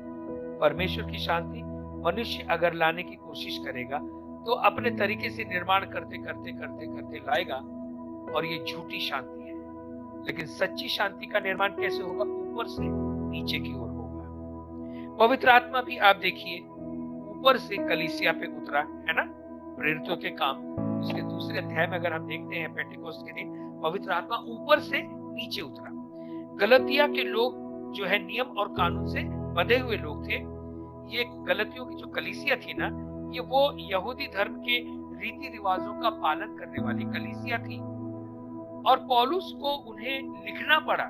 परमेश्वर की शांति मनुष्य अगर लाने की कोशिश करेगा तो अपने तरीके से निर्माण करते करते करते करते लाएगा, और ये झूठी शांति है। लेकिन सच्ची शांति का निर्माण कैसे होगा? ऊपर से नीचे की ओर होगा। पवित्र आत्मा भी आप देखिए ऊपर से कलीसिया पे उतरा है ना, प्रेरितों के काम उसके 2 अध्याय में अगर हम देखते हैं, पेंटेकोस्ट के दिन पवित्र आत्मा ऊपर से नीचे उतरा। गलतिया के लोग जो है नियम और कानून से बंधे हुए लोग थे। ये गलतियों की जो कलीसिया थी ना, ये वो यहूदी धर्म के रीति रिवाजों का पालन करने वाली कलीसिया थी, और पौलुस को उन्हें लिखना पड़ा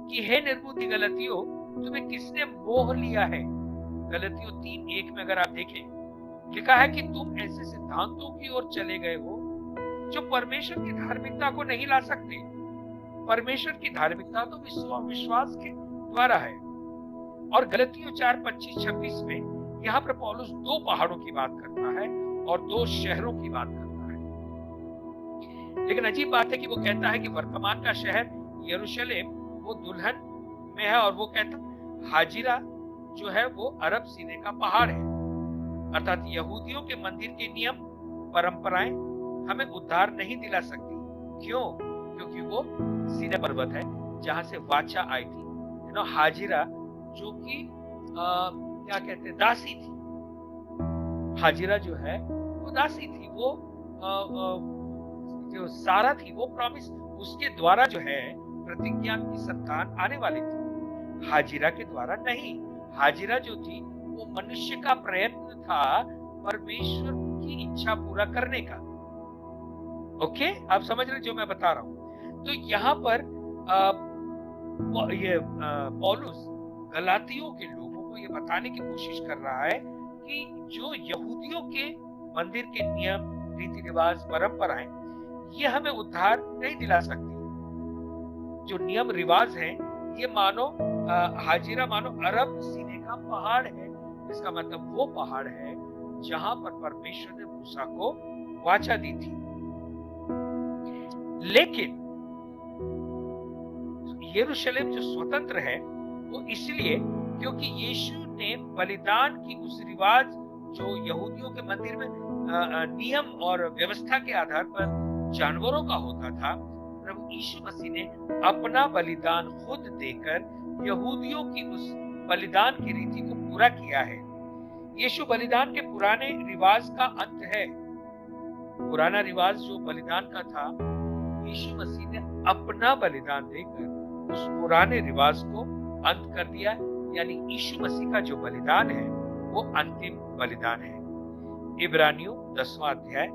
कि हे निर्बुद्धि गलतियों, तुम्हें किसने मोह लिया है। गलतियों 3:1 में अगर आप देखें लिखा है कि तुम ऐसे सिद्धांतों की ओर चले गए हो जो परमेश्वर की धार्मिकता को नहीं ला सकते। परमेश्वर की धार्मिकता तो विश्वास के द्वारा है। और गलतियों 4:25-26 में यहाँ पर पौलुस दो पहाड़ों की बात करता है और दो शहरों की बात करता है। लेकिन अजीब बात है कि वो कहता है कि वर्तमान का शहर यरूशलेम वो दुल्हन में है, और वो कहता हाजिरा जो है वो अरब सीने का पहाड़ है। अर्थात यहूदियों के मंदिर के नियम परंपराएं हमें उद्धार नहीं दिला सकती। क्यों? क्योंकि वो सीने पर्वत है जहां से वाचा आई थी। हाजिरा जो कि क्या कहते हैं, दासी थी। हाजिरा जो है वो दासी थी। वो जो सारा थी वो प्रॉमिस, उसके द्वारा जो है प्रतिज्ञा की संतान आने वाली थी, हाजिरा के द्वारा नहीं। हाजिरा जो थी वो मनुष्य का प्रयत्न था परमेश्वर की इच्छा पूरा करने का। ओके, आप समझ रहे जो मैं बता रहा हूं? तो यहाँ पर ये पौलुस गलातियों के लोगों को ये बताने की कोशिश कर रहा है कि जो यहूदियों के मंदिर के नियम, रीति रिवाज, परंपराएं ये हमें उद्धार नहीं दिला सकती। जो नियम रिवाज हैं ये मानो हाजिरा मानो अरब सीने का पहाड़ है। इसका मतलब वो पहाड़ है जहां पर परमेश्वर ने मूसा को वाचा दी थी। लेकिन यरूशलेम जो स्वतंत्र है वो इसलिए क्योंकि यीशु ने बलिदान की उस रिवाज जो यहूदियों के मंदिर में नियम और व्यवस्था के आधार पर जानवरों का होता था, प्रभु यीशु मसीह ने अपना बलिदान खुद देकर यहूदियों की उस बलिदान की रीति को पूरा किया है। यीशु बलिदान के पुराने रिवाज का अंत है। पुराना रिवाज जो बलिदान का था, यीशु मसीह ने अपना बलिदान देकर उस पुराने रिवाज को अंत कर दिया। यानी यीशु मसीह का जो बलिदान है वो अंतिम बलिदान है। इब्रानियों 10वां अध्याय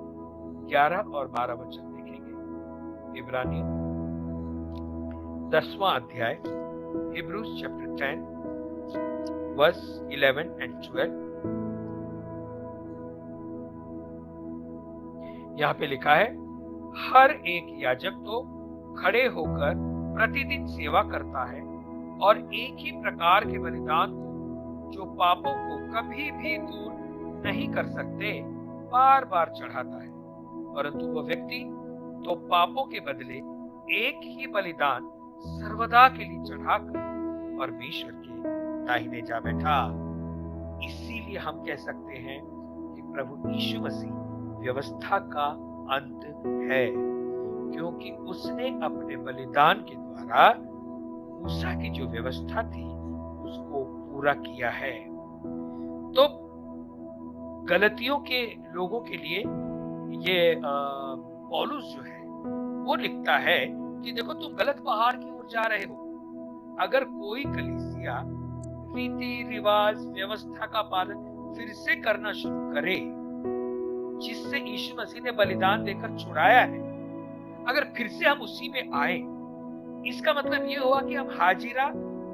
11 और 12 वचन देखेंगे। इब्रानियों 10वां अध्याय, Hebrews chapter 10 verse 11 and 12। यहाँ पे लिखा है, हर एक याजक तो खड़े होकर प्रतिदिन सेवा करता है और एक ही प्रकार के बलिदान को जो पापों को कभी भी दूर नहीं कर सकते बार बार चढ़ाता है। परंतु वह व्यक्ति तो पापों के बदले एक ही बलिदान सर्वदा के लिए चढ़ाकर परमेश्वर के दाहिने जा बैठा। इसीलिए हम कह सकते हैं कि प्रभु यीशु मसीह व्यवस्था का अंत है, क्योंकि उसने अपने बलिदान के द्वारा मूसा की जो व्यवस्था थी उसको पूरा किया है। तो गलतियों के लोगों के लिए ये पौलुस जो है वो लिखता है कि देखो तुम गलत पहाड़ की ओर जा रहे हो। अगर कोई कलीसिया रीति रिवाज व्यवस्था का पालन फिर से करना शुरू करे जिससे यीशु मसीह ने बलिदान देकर छुड़ाया है, अगर फिर से हम उसी में आए, इसका मतलब ये हुआ कि हम हाजिरा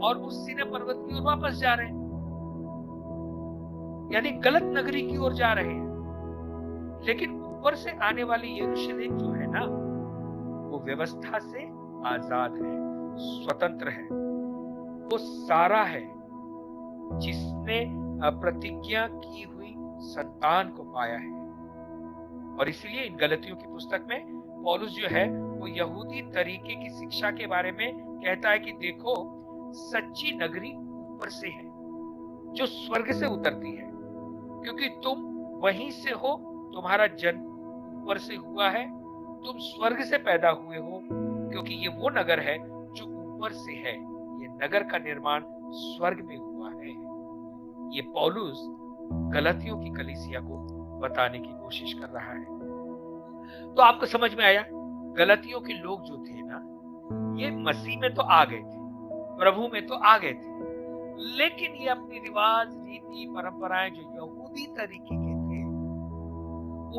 और उस सीने पर्वत की ओर वापस जा रहे हैं, यानी गलत नगरी की ओर जा रहे हैं। लेकिन ऊपर से आने वाली यरूशलेम जो है ना, वो व्यवस्था से आजाद है, स्वतंत्र है। वो सारा है जिसने प्रतिज्ञा की हुई संतान को पाया है। और इसलिए इन गलतियों की पुस्तक में पौलुस जो है वो यहूदी तरीके की शिक्षा के बारे में कहता है कि देखो, सच्ची नगरी ऊपर से है जो स्वर्ग से उतरती है, क्योंकि तुम वहीं से हो, तुम्हारा जन्म ऊपर से हुआ है, तुम स्वर्ग से पैदा हुए हो, क्योंकि ये वो नगर है जो ऊपर से है। ये नगर का निर्माण स्वर्ग में हुआ है। ये पौलुस गलतियों की कलीसिया को बताने की कोशिश कर रहा है। तो आपको समझ में आया, गलतियों के लोग जो थे ना, ये मसीह में तो आ गए थे, प्रभु में तो आ गए थे, लेकिन ये अपनी रिवाज, रीति, परंपराएं जो यहूदी तरीके के थे,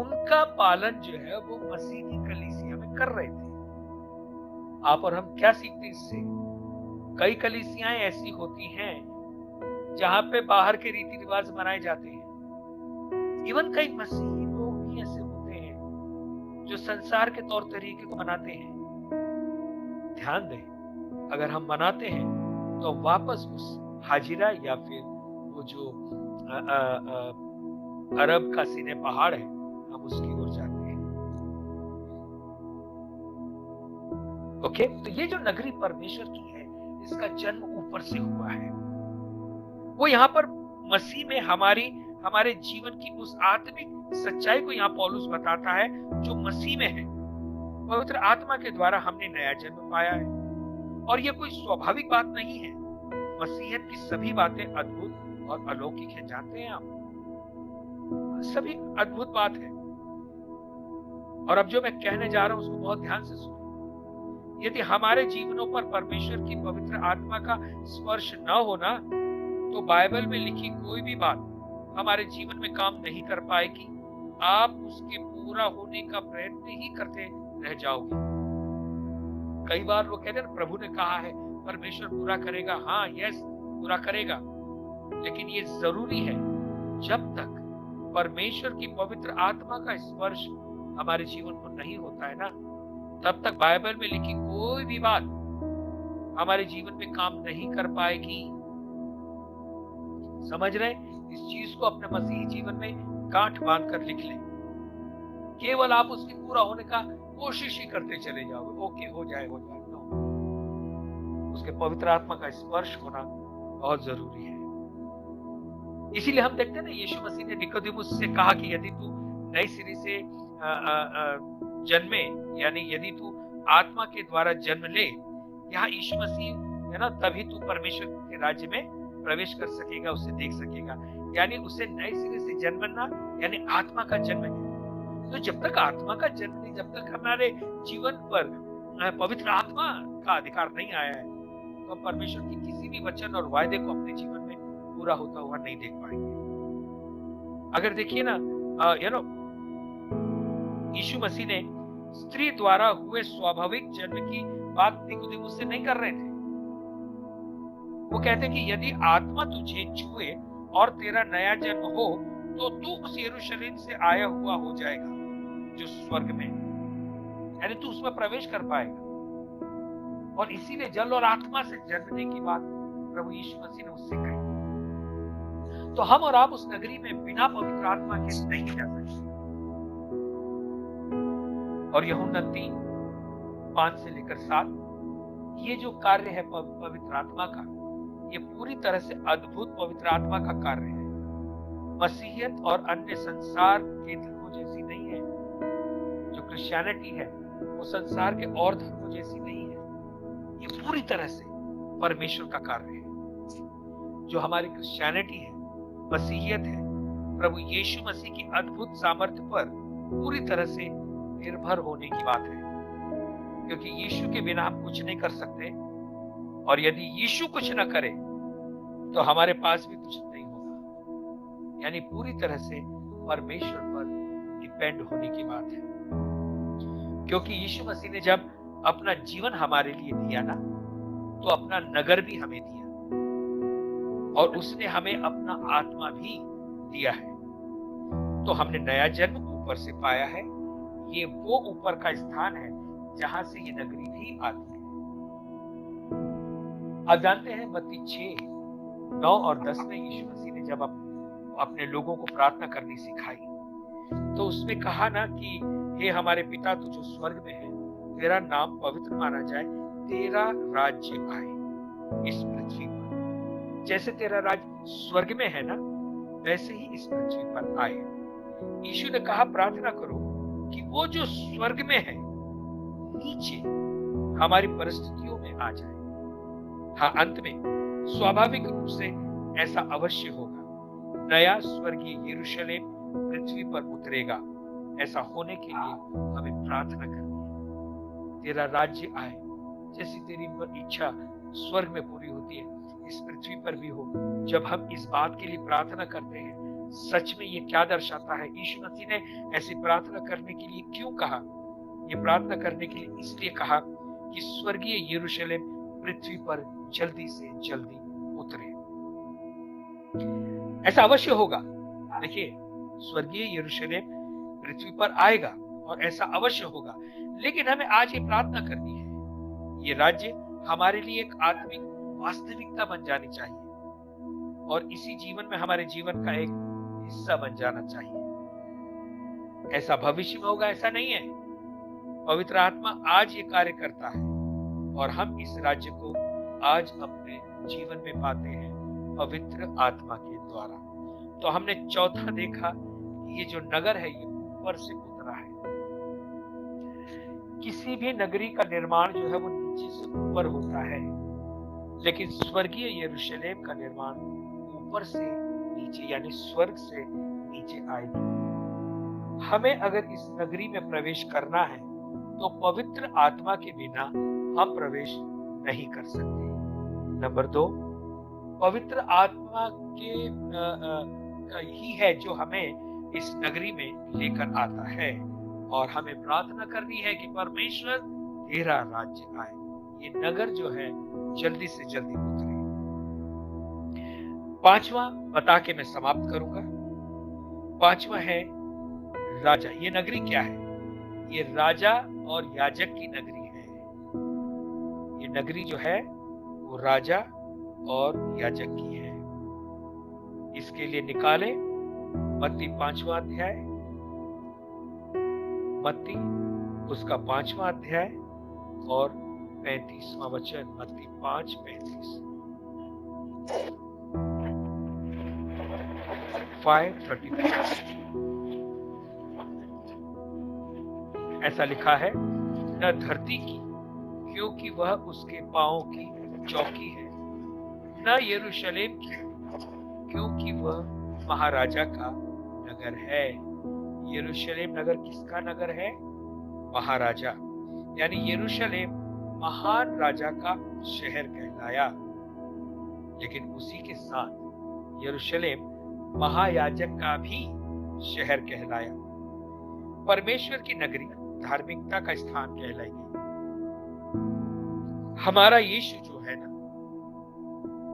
उनका पालन जो है वो मसीह की कलीसिया में कर रहे थे। आप और हम क्या सीखते इससे? कई कलीसियाएं ऐसी होती हैं जहां पे बाहर के रीति रिवाज मनाए जाते हैं, इवन कई मसीही लोग भी ऐसे होते हैं जो संसार के तौर तरीके को मनाते हैं। ध्यान दें, अगर हम मनाते हैं तो वापस उस हाजिरा या फिर वो जो अरब का सीने पहाड़ है, हम उसकी ओर जाते हैं। ओके, तो ये जो नगरी परमेश्वर की है, इसका जन्म ऊपर से हुआ है। वो यहाँ पर मसीह में हमारे जीवन की उस आत्मिक सच्चाई को यहाँ पौलुस बताता है जो मसीह में है। पवित्र आत्मा के द्वारा हमने नया जन्म पाया है, और यह कोई स्वाभाविक बात नहीं है। मसीहत की सभी बातें अद्भुत और अलौकिक है, जानते हैं आप, सभी अद्भुत बात है। और अब जो मैं कहने जा रहा हूं उसको बहुत ध्यान से सुनो। यदि हमारे जीवनों पर परमेश्वर की पवित्र आत्मा का स्पर्श न होना, तो बाइबल में लिखी कोई भी बात हमारे जीवन में काम नहीं कर पाएगी। आप उसके पूरा होने का प्रयत्न ही करते रह जाओगे। कई बार लोग कहते हैं प्रभु ने कहा है परमेश्वर पूरा करेगा। हाँ, यस, पूरा करेगा, लेकिन ये जरूरी है जब तक परमेश्वर की पवित्र आत्मा का स्पर्श हमारे जीवन को नहीं होता है ना, तब तक बाइबल में लिखी कोई भी बात हमारे जीवन में काम नहीं कर पाएगी। समझ रहे? इस चीज को अपने मसीही जीवन में गांठ बांध कर लिख लें। केवल आप उसके पूरा होने का कोशिश ही करते चले जाओगे। ओके, हो जाए नो, उसके पवित्र आत्मा का स्पर्श होना बहुत जरूरी है। इसीलिए हम देखते हैं ना, यीशु मसीह ने निकोदेमुस से कहा कि यदि तू नई सिरे से जन्मे, यानी यदि तू आत्मा के द्वारा जन्म ले, यहाँ यीशु मसीह है ना, तभी तू परमेश्वर के राज्य में प्रवेश कर सकेगा, उसे देख सकेगा। यानी उसे नए सिरे से जन्मना यानी आत्मा का जन्म है। तो जब तक आत्मा का जन्म नहीं, जब तक हमारे जीवन पर पवित्र आत्मा का अधिकार नहीं आया है, तो हम परमेश्वर की किसी भी वचन और वायदे को अपने जीवन में पूरा होता हुआ नहीं देख पाएंगे। अगर देखिए ना, यीशु मसीह ने स्त्री द्वारा हुए स्वाभाविक जन्म की बात निकोदेमुस से नहीं कर रहे थे। वो कहते कि यदि आत्मा तुझे छुए और तेरा नया जन्म हो, तो तू उस यरूशलेम से आया हुआ हो जाएगा जो स्वर्ग में, यानी तू उसमें प्रवेश कर पाएगा। और इसीलिए जल और आत्मा से जन्मने की बात प्रभु यीशु मसीह ने उससे कही। तो हम और आप उस नगरी में बिना पवित्र आत्मा के नहीं जा सकते। और यूहन्ना 3:5 से लेकर 7, ये जो कार्य है पवित्र आत्मा का, ये पूरी तरह से अद्भुत पवित्र आत्मा का कार्य है। मसीहियत और अन्य संसार के धर्मों जैसी नहीं है। जो क्रिश्चियनिटी है वो संसार के और धर्मों जैसी नहीं है। ये पूरी तरह से परमेश्वर का कार्य है। जो हमारी क्रिश्चियनिटी है, मसीहियत है, प्रभु यीशु मसीह की अद्भुत सामर्थ्य पर पूरी तरह से निर्भर होने की बात है। क्योंकि यीशु के बिना हम कुछ नहीं कर सकते, और यदि यीशु कुछ न करे तो हमारे पास भी कुछ नहीं होगा। यानी पूरी तरह से परमेश्वर पर डिपेंड होने की बात है। क्योंकि यीशु मसीह ने जब अपना जीवन हमारे लिए दिया ना, तो अपना नगर भी हमें दिया, और उसने हमें अपना आत्मा भी दिया है। तो हमने नया जन्म ऊपर से पाया है। ये वो ऊपर का स्थान है जहां से ये नगरी भी आती है। आप जानते हैं मत्ती 6:9 और 10 में यीशु मसीह ने जब अपने लोगों को प्रार्थना करनी सिखाई, तो उसमें कहा ना कि हे हमारे पिता तू जो स्वर्ग में है, तेरा नाम पवित्र माना जाए, तेरा राज्य आए इस पृथ्वी पर। जैसे तेरा राज्य स्वर्ग में है ना, वैसे ही इस पृथ्वी पर आए। यीशु ने कहा प्रार्थना करो कि वो जो स्वर्ग में है नीचे हमारी परिस्थितियों में आ जाए। हाँ, अंत में स्वाभाविक रूप से ऐसा अवश्य होगा। नया स्वर्गीय यरूशलेम पृथ्वी पर उतरेगा। ऐसा होने के लिए हमें प्रार्थना करनी है। तेरा राज्य आए, जैसी तेरी इच्छा स्वर्ग में पूरी होती है, इस पृथ्वी पर भी हो। जब हम इस बात के लिए प्रार्थना करते हैं, सच में ये क्या दर्शाता है? यीशु मसीह ने ऐसी प्रार्थना करने के लिए क्यों कहा? ये प्रार्थना करने के लिए इसलिए कहा कि स्वर्गीय यरूशलेम पृथ्वी पर जल्दी से जल्दी उतरे। ऐसा अवश्य होगा। देखिए, स्वर्गीय यरूशलेम पृथ्वी पर आएगा और ऐसा अवश्य होगा। लेकिन हमें आज ये प्रार्थना करनी है, ये राज्य हमारे लिए एक आत्मिक वास्तविकता बन जानी चाहिए और इसी जीवन में हमारे जीवन का एक हिस्सा बन जाना चाहिए। ऐसा भविष्य में होगा ऐसा नहीं है। पवित्र आत्मा आज ये कार्य करता है और हम इस राज्य को आज अपने जीवन में पाते हैं पवित्र आत्मा के द्वारा। तो हमने चौथा देखा, ये जो नगर है ये ऊपर से उतरा है। किसी भी नगरी का निर्माण जो है वो नीचे से ऊपर होता है, लेकिन स्वर्गीय यरूशलेम का निर्माण ऊपर से नीचे यानी स्वर्ग से नीचे आएगी। हमें अगर इस नगरी में प्रवेश करना है तो पवित्र आत्मा के बिना हम प्रवेश नहीं कर सकते। नंबर 2, पवित्र आत्मा के ही है जो हमें इस नगरी में लेकर आता है और हमें प्रार्थना करनी है कि परमेश्वर तेरा राज्य आए, ये नगर जो है जल्दी से जल्दी उतरे। 5वां बता के मैं समाप्त करूंगा। 5वां है राजा। ये नगरी क्या है? ये राजा और याजक की नगरी है। ये नगरी जो है वो राजा और याजक की है। इसके लिए निकाले मत्ती 5वां अध्याय, मत्ती उसका 5वां अध्याय और 35वां वचन, मत्ती 5:35। 5:35 ऐसा लिखा है, न धरती की क्योंकि वह उसके पांवों की चौकी है, न यरूशलेम की क्योंकि वह महाराजा का नगर है। यरूशलेम नगर किसका नगर है? महाराजा, यानी यरूशलेम महान राजा का शहर कहलाया। लेकिन उसी के साथ यरूशलेम महायाजक का भी शहर कहलाया। परमेश्वर की नगरी धार्मिकता का स्थान कहलाई गई। हमारा यीशु जो है ना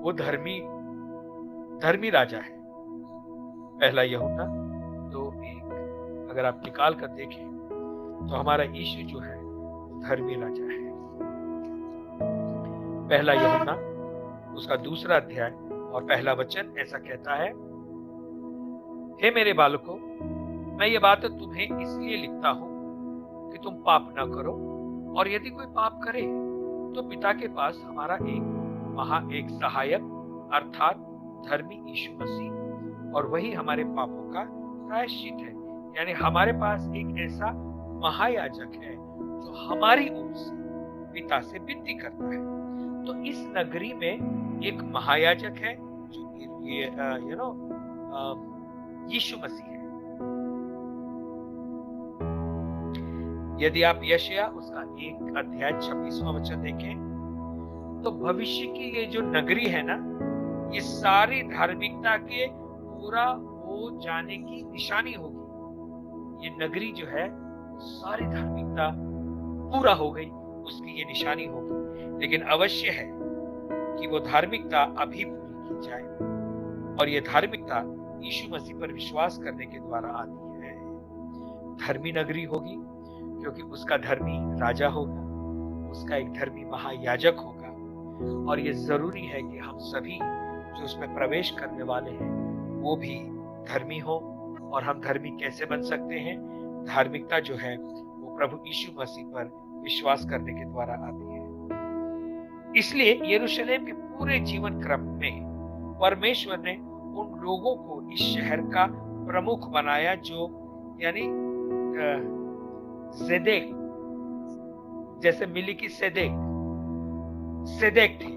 वो धर्मी राजा है। पहला यूहन्ना 2:1 अगर आप निकाल कर देखें तो हमारा यीशु जो है धर्मी राजा है। पहला यूहन्ना उसका 2 अध्याय और पहला वचन ऐसा कहता है, हे मेरे बालकों, मैं ये बात तुम्हें इसलिए लिखता हूं कि तुम पाप ना करो, और यदि कोई पाप करे तो पिता के पास हमारा एक सहायक अर्थात धर्मी यीशु मसीह, और वही हमारे पापों का प्रायश्चित है। यानी हमारे पास एक ऐसा महायाजक है जो हमारी ओर से पिता से विनती करता है। तो इस नगरी में एक महायाजक है जो यीशु मसीह है। यदि आप यशायाह उसका 1 अध्याय 26वां वचन देखें तो भविष्य की ये जो नगरी है ना, ये सारी धार्मिकता के पूरा हो जाने की निशानी होगी। ये नगरी जो है सारी धार्मिकता पूरा हो गई, उसकी ये निशानी होगी। लेकिन अवश्य है कि वो धार्मिकता अभी पूरी की जाए, और ये धार्मिकता यीशु मसीह पर विश्वास करने के द्वारा आती है। धर्मी नगरी होगी क्योंकि उसका धर्मी राजा होगा, उसका एक धर्मी महायाजक होगा, और ये जरूरी है कि हम सभी जो उसमें प्रवेश करने वाले हैं वो भी धर्मी हो। और हम धर्मी कैसे बन सकते हैं? धार्मिकता जो है वो प्रभु यीशु मसीह पर विश्वास करने के द्वारा आती है। इसलिए यरूशलेम के पूरे जीवन क्रम में परमेश्वर ने उन लोगों को इस शहर का प्रमुख बनाया जो यानी ज़ेदेक, जैसे मिल्की सेदेक थी।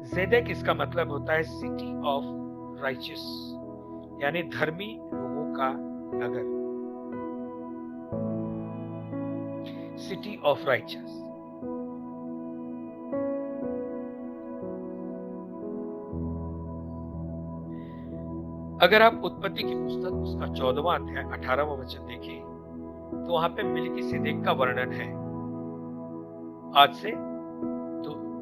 ज़ेदेक इसका मतलब होता है सिटी ऑफ राइचियस, यानी धर्मी लोगों का नगर, सिटी ऑफ राइचियस। अगर आप उत्पत्ति की पुस्तक उसका 14वां अध्याय 18वां वचन देखें तो वहां पे मिल्कीसेदेक का वर्णन है। आज से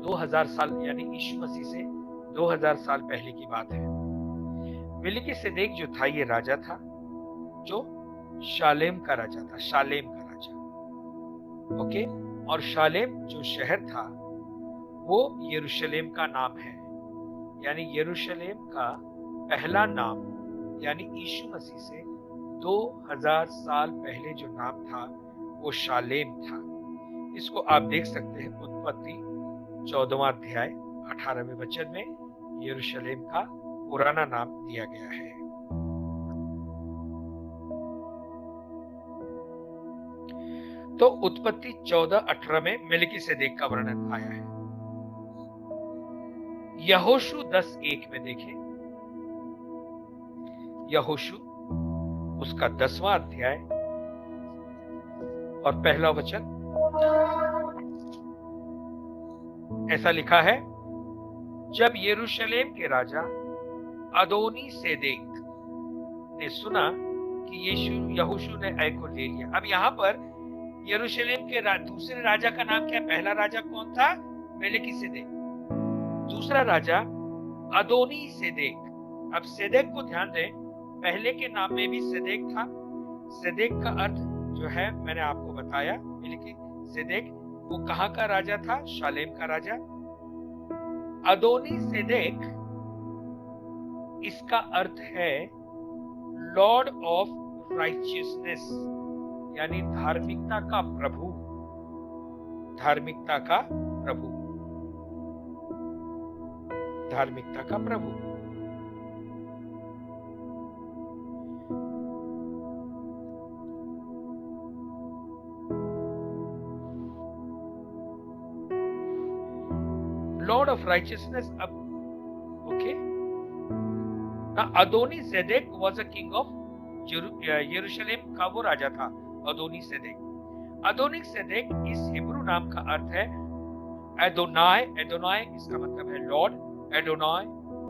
2000 साल यानी यीशु मसीह से 2000 साल पहले की बात है। मिल्कीसेदेक जो था ये राजा था जो शालेम का राजा था, शालेम का राजा। ओके, और शालेम जो शहर था वो यरूशलेम का नाम है, यानी यरूशलेम का पहला नाम यानी यीशु मसीह से 2000 साल पहले जो नाम था वो शालेम था। इसको आप देख सकते हैं उत्पत्ति 14वां अध्याय 18वें वचन में यरूशलेम का पुराना नाम दिया गया है। तो उत्पत्ति 14:18 में मिल्कीसेदेक का वर्णन आया है। यहोशू 10:1 में देखें, यहोशू उसका 10वां अध्याय और पहला वचन ऐसा लिखा है, जब यरूशलेम के राजा अदोनी सेदेक ने सुना कि यहोशू ने ऐ को ले लिया। अब यहाँ पर यरूशलेम के दूसरे राजा का नाम क्या? पहला राजा कौन था? मिल्कीसेदेक। दूसरा राजा अदोनी सेदेक। अब सेदेक को ध्यान दें, पहले के नाम में भी सेदेक था। सेदेक का अर्थ जो है मैंने आपको बताया, मिल्कीसेदेक वो कहां का राजा था? शालेम का राजा। अदोनी सेदेक इसका अर्थ है लॉर्ड ऑफ राइचियसनेस, यानी धार्मिकता का प्रभु, धार्मिकता का प्रभु, धार्मिकता का प्रभु। Lord of righteousness. अब okay, Adoni Zedek was a king of यरूशलेम का वो राजा था, अदोनी सेदेक। अदोनी सेदेक इस हिब्रू नाम का अर्थ है एदोनाय। एदोनाय इसका मतलब है लॉर्ड, एडोनाय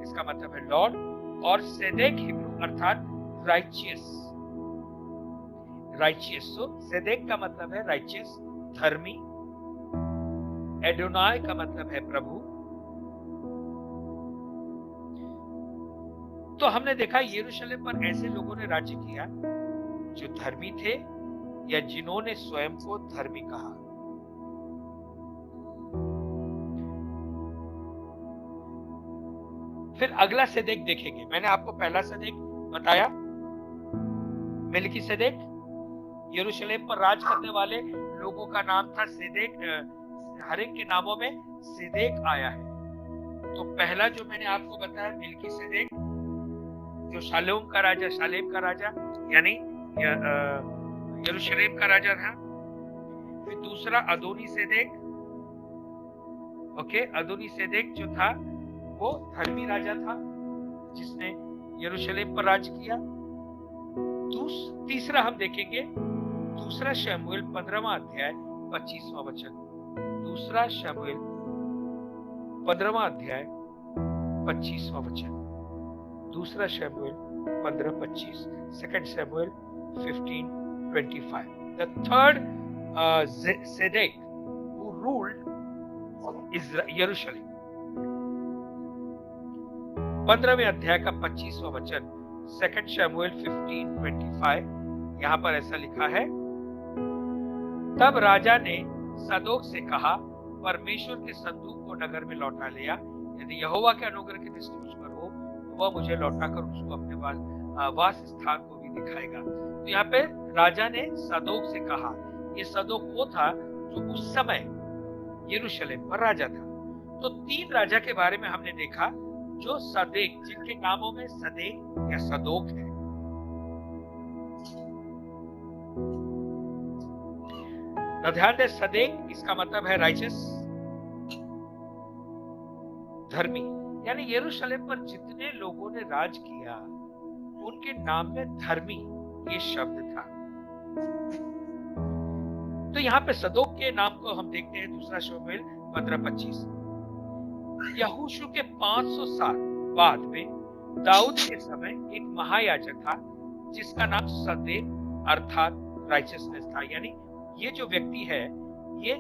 इसका मतलब है लॉर्ड, और सेदेक हिब्रू अर्थात राइचियस। राइचियस, तो सेदेक का मतलब है राइचियस, धर्मी। एडोनाय का मतलब है प्रभु। तो हमने देखा यरूशलेम पर ऐसे लोगों ने राज्य किया जो धर्मी थे या जिन्होंने स्वयं को धर्मी कहा। फिर अगला सेदेक देखेंगे। मैंने आपको पहला सेदेक बताया, मिल्कीसेदेक। यरूशलेम पर राज करने वाले लोगों का नाम था सेदेक। हर एक के नामों में सेदेक आया है। तो पहला जो मैंने आपको बताया मिल्कीसेदेक, जो शालेम का राजा, शालेम का राजा यानी यरूशलेम का राजा था। फिर दूसरा अदोनी सेदेक। ओके, अदोनी सेदेक जो था वो धर्मी राजा था जिसने यरूशलेम पर राज किया। तीसरा हम देखेंगे दूसरा शमूएल 15वां अध्याय 25वां वचन। दूसरा शमूएल 15वां अध्याय 25वां वचन। दूसरा शमूएल 15:25, सेकंड शमूएल 15:25। The third Zedek who ruled Jerusalem। 15वें अध्याय का 25वां वचन, सेकंड शमूएल 15:25। यहाँ पर ऐसा लिखा है, तब राजा ने सदोक से कहा, परमेश्वर के संदूक को नगर में लौटा लिया। यदि यहोवा के अनुग्रह की दृष्टि मुझ पर हो तो वह मुझे लौटाकर उसको अपने वास स्थान को भी दिखाएगा। तो यहाँ पे राजा ने सदोक से कहा। ये सदोक वो था जो उस समय यरूशलेम पर राजा था। तो 3 राजा के बारे में हमने देखा जो सदेक, जिनके नामों में सदेक या सदोक है। तो ध्यान दें, सदेक इसका मतलब है राइचस, धर्मी। यानी यरूशलेम पर जितने लोगों ने राज किया उनके नाम में धर्मी ये शब्द था। तो यहाँ पे सदोक के नाम को हम देखते हैं दूसरा शमूएल 15:25। यहोशू के 500 साल बाद में दाऊद के समय एक महायाजक था जिसका नाम सदेक अर्थात राइचियसनेस था, यानी ये जो व्यक्ति है ये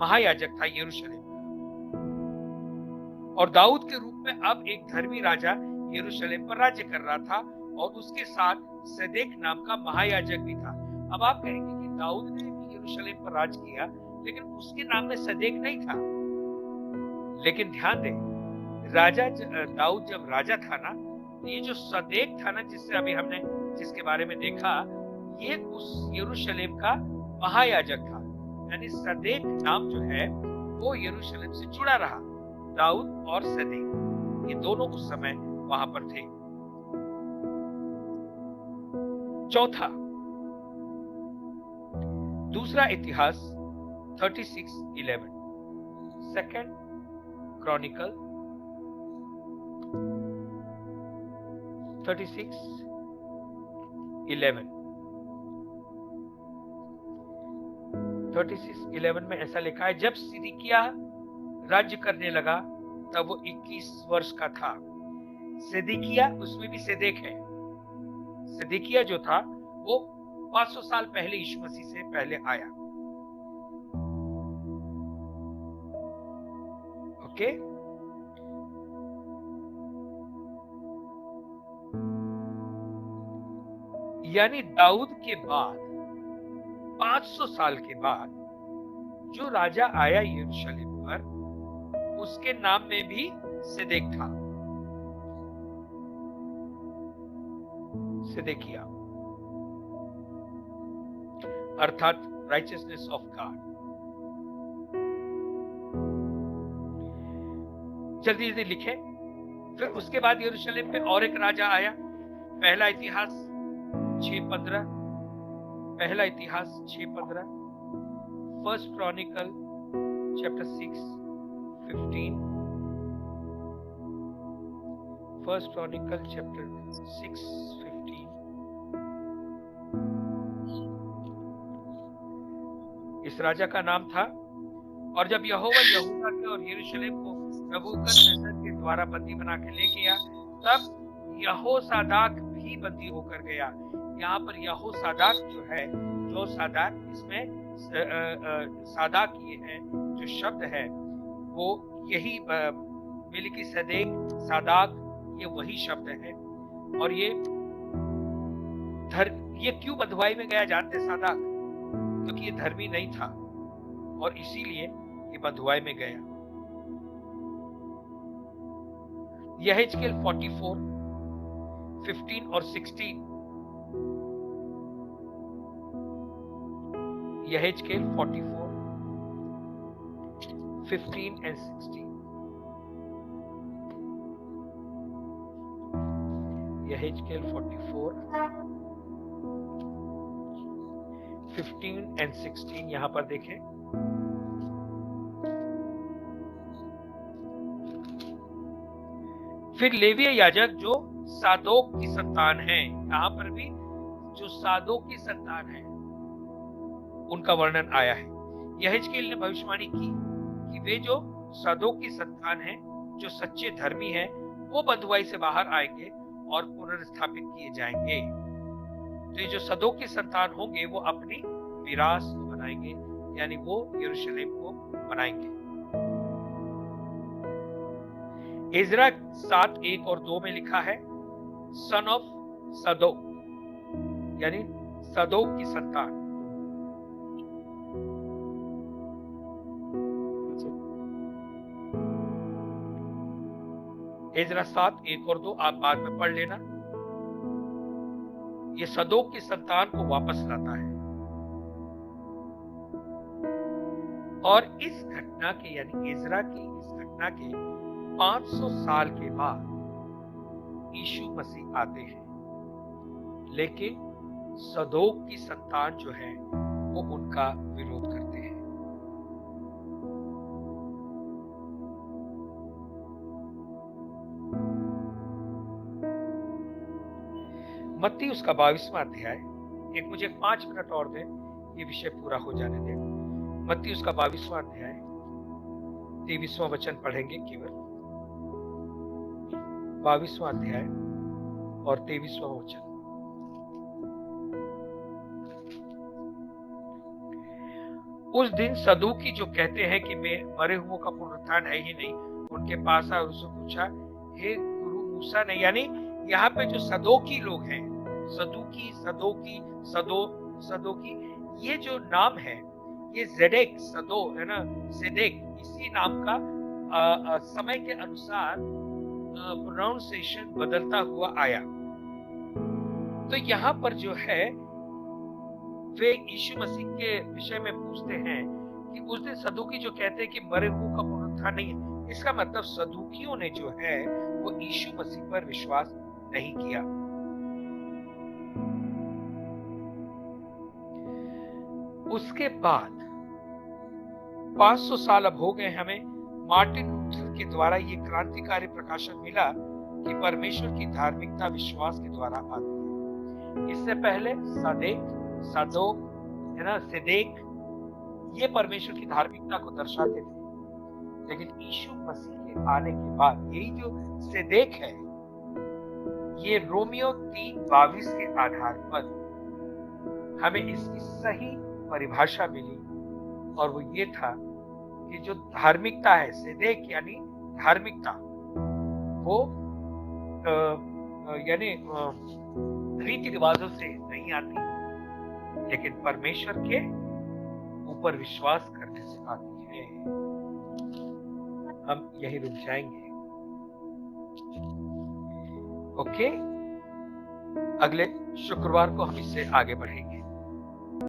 महायाजक था यरूशलेम, और दाऊद के रूप में अब एक धर्मी राजा यरूशलेम पर राज्य कर रहा था, और उसके साथ सदेक नाम का महायाजक भी था। अब आप कहेंगे कि दाऊद ने भी यरूशलेम पर राज किया, लेकिन उसके नाम में सदेक नहीं था। लेकिन ध्यान दें, दाऊद जब राजा था ना, तो ये जो सदेक था ना, जिसके बारे में देखा, ये उस यरूशलेम का महायाजक था। यानी सदेक नाम जो है वो यरूशलेम से जुड़ा रहा। दाऊद और सदेक ये दोनों उस समय वहां पर थे। चौथा, दूसरा इतिहास 36:11, सेकंड क्रॉनिकल 36:11। 36:11 में ऐसा लिखा है, जब सिदकिय्याह राज्य करने लगा तब वो 21 वर्ष का था। सिदकिय्याह, उसमें भी सदेक है। सिदकिय्याह जो था वो 500 साल पहले यीशु मसीह से पहले आया। ओके, यानी दाऊद के बाद 500 साल के बाद जो राजा आया यरूशलेम पर, उसके नाम में भी सदेक था, सिदकिय्याह, अर्थात राइचियसनेस ऑफ गॉड। जल्दी जल्दी लिखे। फिर उसके बाद यरूशलेम पे और एक राजा आया। पहला इतिहास 6:15, पहला इतिहास 6:15, first Chronicle chapter 6:15, first Chronicle chapter 6:15। इस राजा का नाम था, और जब यहोवा यहूदा के और यरूशलेम को नबूकदनेस्सर के द्वारा बंदी बना के ले गया, तब यहोसादाक भी बंदी होकर गया। यहाँ पर यहोसादाक जो है, जो सादाक, इसमें सादाक ये है जो शब्द है, वो यही मेलिकिसेदेक, सादाक, ये वही शब्द है। और ये क्यों बंधुआई में गया जानते सादाक? क्योंकि ये धर्मी नहीं था, और इसीलिए ये बंधुआई में गया। यहेजकेल 44:15 और 16, यहेजकेल 44:15 and 16, यहेजकेल 44:15 and 16 यहां पर देखें। फिर लेवीय याजक जो सादोक की संतान है, यहां पर भी जो सादोक की संतान है उनका वर्णन आया है। यहेजकेल ने भविष्यवाणी की कि वे जो सादोक की संतान है, जो सच्चे धर्मी हैं, वो बंधुआई से बाहर आएंगे और पुनर्स्थापित किए जाएंगे। तो ये जो सादोक की संतान होंगे वो अपनी विरासत को बनाएंगे, यानी वो यरूशलेम को बनाएंगे। इज़रा 7:1 और 2 में लिखा है, सन ऑफ सदोक, यानी सदोक की संतान। इज़रा 7:1 और 2 आप बाद में पढ़ लेना। ये सदोक की संतान को वापस लाता है। और इस घटना के, यानी इज़रा की इस घटना के 500 साल के बाद यीशु मसीह आते हैं, लेकिन सदोक की संतान जो है वो उनका विरोध करते हैं। मत्ती उसका 22वां अध्याय, मुझे 5 मिनट और दें, ये विषय पूरा हो जाने दें। मत्ती उसका 22वां अध्याय 23वां वचन पढ़ेंगे केवल। 22वां अध्याय और 23वां वचन। उस दिन सदूकी जो कहते हैं कि मरे हुओं का पुनरुत्थान है ही नहीं, उनके पास आया और उससे पूछा, हे गुरु मूसा ने, यानी यहाँ पे जो सदोकी लोग हैं, सदूकी, सदोकी, सदोकी, ये जो नाम है, ये जेडेक, सदो है ना, सेदेक, इसी नाम का समय के अनुसार प्रोनाउंसिएशन बदलता हुआ आया। तो यहाँ पर जो है वे यीशु मसीह के विषय में पूछते हैं कि उस दिन सदूकी जो कहते हैं कि मरे हुओं का पुनरुत्थान नहीं है, इसका मतलब सदूकियों ने जो है वो यीशु मसीह पर विश्वास नहीं किया। उसके बाद 500 साल अब हो गए हमें, मार्टिन लूथर के द्वारा ये क्रांतिकारी प्रकाशन मिला कि परमेश्वर की धार्मिकता विश्वास के द्वारा आती है। इससे पहले सदेक, सदोक है ना, सिदेक, ये परमेश्वर की धार्मिकता को दर्शाते थे, लेकिन यीशु मसीह के आने के बाद यही जो सिदेक है, ये रोमियो 3:22 के आधार पर हमें इसकी सही परिभाषा मिली, और वो ये था कि जो धार्मिकता है, सिदेक यानी धार्मिकता, वो यानी रीति रिवाजों से नहीं आती, लेकिन परमेश्वर के ऊपर विश्वास करने से आती है। हम यहीं रुक जाएंगे। ओके, अगले शुक्रवार को हम इससे आगे बढ़ेंगे।